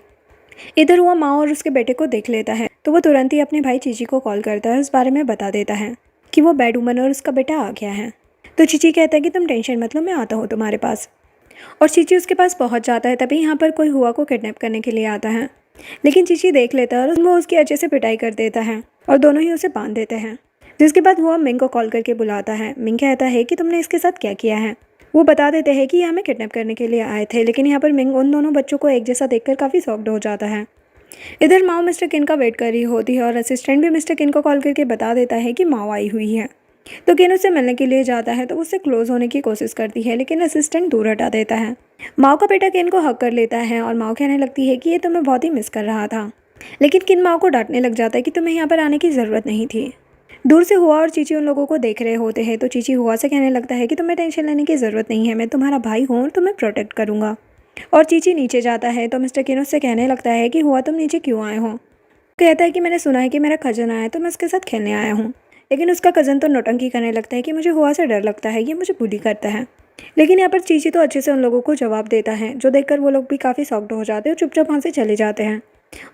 इधर हुआ माँ और उसके बेटे को देख लेता है, तो वो तुरंत ही अपने भाई चीची को कॉल करता है, उस बारे में बता देता है कि वो बैड वुमन और उसका बेटा आ गया है। तो चीची कहता है कि तुम टेंशन मत लो, मैं आता हूँ तुम्हारे पास। और चीची उसके पास पहुँच जाता है। तभी यहाँ पर कोई हुआ को किडनैप करने के लिए आता है, लेकिन चीची देख लेता है और वो उसकी अच्छे से पिटाई कर देता है और दोनों ही उसे बांध देते हैं। जिसके बाद हुआ मिंग को कॉल करके बुलाता है। मिंग कहता है कि तुमने इसके साथ क्या किया है। वो बता देते हैं कि ये हमें किडनैप करने के लिए आए थे, लेकिन यहाँ पर मिंग उन दोनों बच्चों को एक जैसा देखकर काफ़ी शॉक्ड हो जाता है। इधर माओ मिस्टर किन का वेट कर रही होती है और असिस्टेंट भी मिस्टर किन को कॉल करके बता देता है कि माओ आई हुई है। तो किन उससे मिलने के लिए जाता है तो उससे क्लोज होने की कोशिश करती है, लेकिन असिस्टेंट दूर हटा देता है। माओ का बेटा किन को हक कर लेता है और माओ कहने लगती है कि ये तुम्हें बहुत ही मिस कर रहा था, लेकिन किन माओ को डांटने लग जाता है कि तुम्हें यहाँ पर आने की ज़रूरत नहीं थी। दूर से हुआ और चीची उन लोगों को देख रहे होते हैं, तो चीची हुआ से कहने लगता है कि तुम्हें टेंशन लेने की ज़रूरत नहीं है, मैं तुम्हारा भाई हूँ और तुम्हें प्रोटेक्ट करूँगा। और चीची नीचे जाता है तो मिस्टर किन उससे कहने लगता है कि हुआ तुम नीचे क्यों आए हो। कहता है कि मैंने सुना है कि मेरा कज़न आया है तो मैं उसके साथ खेलने आया हूँ, लेकिन उसका कज़न तो नौटंकी करने लगता है कि मुझे हुआ से डर लगता है, ये मुझे बुली करता है। लेकिन यहाँ पर चीची तो अच्छे से उन लोगों को जवाब देता है, जो देखकर वो लोग भी काफ़ी शॉक्ड हो जाते हैं और चुपचाप वहाँ से चले जाते हैं।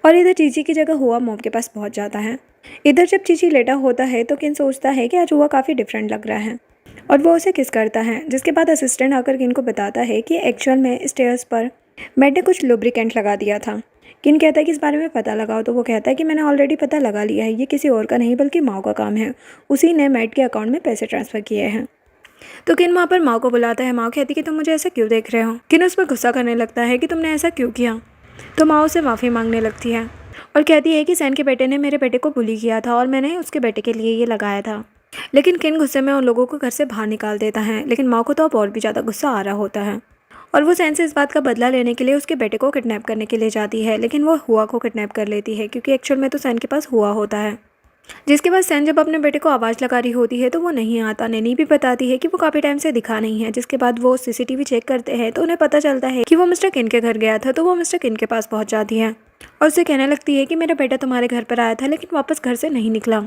और इधर चीची की जगह हुआ मॉम के पास पहुँच जाता है। इधर जब चीची लेटा होता है तो किन सोचता है कि आज हुआ काफ़ी डिफरेंट लग रहा है और वो उसे किस करता है। जिसके बाद असिस्टेंट आकर किन को बताता है कि एक्चुअल में स्टेयर्स पर मैट ने कुछ लुब्रिकेंट लगा दिया था। किन कहता है कि इस बारे में पता लगाओ, तो वो कहता है कि मैंने ऑलरेडी पता लगा लिया है, ये किसी और का नहीं बल्कि माओ का काम है, उसी ने मैट के अकाउंट में पैसे ट्रांसफ़र किए हैं। तो किन वहाँ पर माओ को बुलाता है। माओ कहती है कि तुम मुझे ऐसा क्यों देख रहे हो। किन उस पर गुस्सा करने लगता है कि तुमने ऐसा क्यों किया। तो माओ से माफ़ी मांगने लगती है और कहती है कि सैन के बेटे ने मेरे बेटे को बुली किया था और मैंने उसके बेटे के लिए ये लगाया था। लेकिन किन गुस्से में उन लोगों को घर से बाहर निकाल देता है, लेकिन माओ को तो अब और भी ज़्यादा गुस्सा आ रहा होता है और वो सैन से इस बात का बदला लेने के लिए उसके बेटे को किडनैप करने के लिए जाती है, लेकिन वो हुआ को किडनैप कर लेती है क्योंकि एक्चुअल में तो सैन के पास हुआ होता है। जिसके बाद सैन जब अपने बेटे को आवाज़ लगा रही होती है तो वो नहीं आता। नैनी भी बताती है कि वो काफ़ी टाइम से दिखा नहीं है। जिसके बाद वो सीसीटीवी चेक करते हैं तो उन्हें पता चलता है कि वो मिस्टर किन के घर गया था। तो वो मिस्टर किन के पास पहुंच जाती है और उससे कहने लगती है कि मेरा बेटा तुम्हारे घर पर आया था लेकिन वापस घर से नहीं निकला।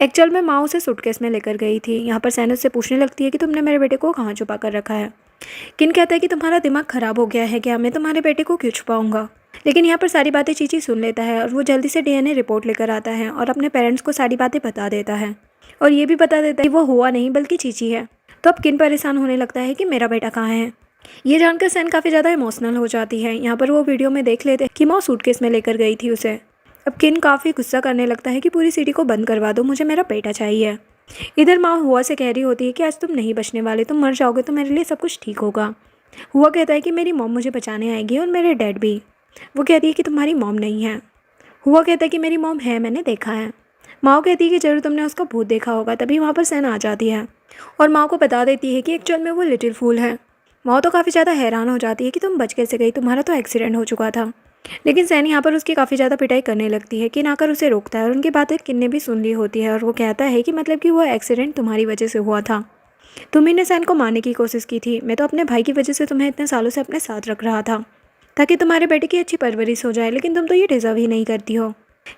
एक्चुअल में माँ उसे सूटकेस में लेकर गई थी। यहाँ पर सैन उससे पूछने लगती है कि तुमने मेरे बेटे को कहाँ छुपा कर रखा है। किन कहता है कि तुम्हारा दिमाग ख़राब हो गया है क्या, मैं तुम्हारे बेटे को क्यों छुपाऊंगा। लेकिन यहाँ पर सारी बातें चीची सुन लेता है और वो जल्दी से डीएनए रिपोर्ट लेकर आता है और अपने पेरेंट्स को सारी बातें बता देता है और ये भी बता देता है कि वो हुआ नहीं बल्कि चीची है। तो अब किन परेशान होने लगता है कि मेरा बेटा कहाँ है। ये जानकर सैन काफ़ी ज़्यादा इमोशनल हो जाती है। यहाँ पर वो वीडियो में देख लेते हैं कि माँ सूटकेस में लेकर गई थी उसे। अब किन काफ़ी गुस्सा करने लगता है कि पूरी सिटी को बंद करवा दो, मुझे मेरा बेटा चाहिए। इधर माँ हुआ से कह रही होती है कि आज तुम नहीं बचने वाले, तुम मर जाओगे तो मेरे लिए सब कुछ ठीक होगा। हुआ कहता है कि मेरी मॉम मुझे बचाने आएगी और मेरे डैड भी। वो कहती है कि तुम्हारी मॉम नहीं है। हुआ कहता है कि मेरी मॉम है, मैंने देखा है। माँ कहती है कि जरूर तुमने उसका भूत देखा होगा। तभी वहाँ पर सैन आ जाती है और माँ को बता देती है कि एक्चुअल में वो लिटिल फूल है। माँ तो काफ़ी ज़्यादा हैरान हो जाती है कि तुम बच कैसे गई, तुम्हारा तो एक्सीडेंट हो चुका था। लेकिन सैन यहाँ पर उसकी काफ़ी ज़्यादा पिटाई करने लगती है। किन आकर उसे रोकता है और उनकी बातें किन ने भी सुन ली होती है और वो कहता है कि मतलब कि वो एक्सीडेंट तुम्हारी वजह से हुआ था, तुम्ही ने सैन को मारने की कोशिश की थी। मैं तो अपने भाई की वजह से तुम्हें इतने सालों से अपने साथ रख रहा था ताकि तुम्हारे बेटे की अच्छी परवरिश हो जाए, लेकिन तुम तो ये डिज़र्व ही नहीं करती हो।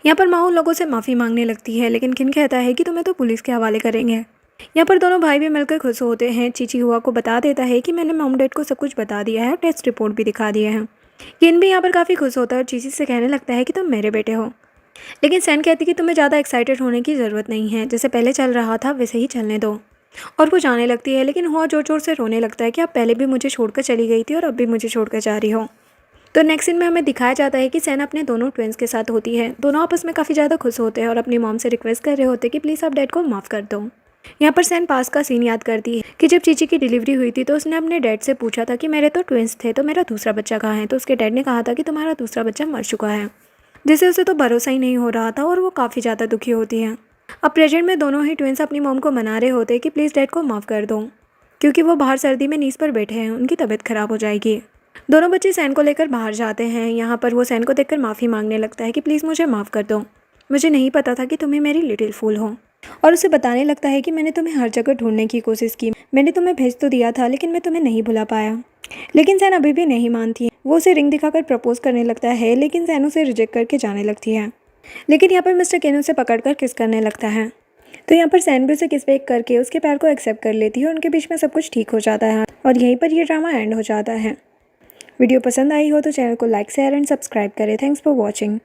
यहाँ पर माँ उन लोगों से माफ़ी मांगने लगती है, लेकिन किन कहता है कि तुम्हें तो पुलिस के हवाले करेंगे। यहाँ पर दोनों भाई भी मिलकर खुश होते हैं। चीची हुआ को बता देता है कि मैंने मॉम डैड को सब कुछ बता दिया है, टेस्ट रिपोर्ट भी दिखा दिए हैं। किन भी यहाँ पर काफ़ी खुश होता है और चीची से कहने लगता है कि तुम मेरे बेटे हो। लेकिन सैन कहती कि तुम्हें ज़्यादा एक्साइटेड होने की ज़रूरत नहीं है, जैसे पहले चल रहा था वैसे ही चलने दो। और वो जाने लगती है, लेकिन हुआ जोर जोर से रोने लगता है कि आप पहले भी मुझे छोड़कर चली गई थी और अब भी मुझे छोड़कर जा रही हो। तो नेक्स्ट सीन में हमें दिखाया जाता है कि सैन अपने दोनों ट्विंस के साथ होती है। दोनों आपस में काफ़ी ज़्यादा खुश होते हैं और अपनी मॉम से रिक्वेस्ट कर रहे होते हैं कि प्लीज़ आप डैड को माफ़ कर दो। यहाँ पर सैन पास का सीन याद करती है कि जब चीची की डिलीवरी हुई थी तो उसने अपने डैड से पूछा था कि मेरे तो ट्विंस थे, तो मेरा दूसरा बच्चा कहाँ है। तो उसके डैड ने कहा था कि तुम्हारा दूसरा बच्चा मर चुका है, जिससे उसे तो भरोसा ही नहीं हो रहा था और वो काफ़ी ज़्यादा दुखी होती है। अब प्रेजेंट में दोनों ही ट्विंस अपनी मॉम को मना रहे होते कि प्लीज़ डैड को माफ़ कर दो, क्योंकि वो बाहर सर्दी में नीज़ पर बैठे हैं, उनकी तबीयत ख़राब हो जाएगी। दोनों बच्चे सैन को लेकर बाहर जाते हैं। यहाँ पर वो सैन को देखकर माफ़ी मांगने लगता है कि प्लीज़ मुझे माफ़ कर दो, मुझे नहीं पता था कि तुम्हें मेरी लिटिल फूल हो। और उसे बताने लगता है कि मैंने तुम्हें हर जगह ढूंढने की कोशिश की, मैंने तुम्हें भेज तो दिया था लेकिन मैं तुम्हें नहीं भुला पाया। लेकिन सैन अभी भी नहीं मानती। वो उसे रिंग दिखाकर प्रपोज करने लगता है, लेकिन सैन उसे रिजेक्ट करके जाने लगती है। लेकिन यहाँ पर मिस्टर केन उसे पकड़कर किस करने लगता है। तो यहाँ पर सैन भी उसे किस बैक करके उसके पैर को एक्सेप्ट कर लेती है और उनके बीच में सब कुछ ठीक हो जाता है और यहीं पर ये ड्रामा एंड हो जाता है। वीडियो पसंद आई हो तो चैनल को लाइक शेयर एंड सब्सक्राइब करें। Thanks for watching.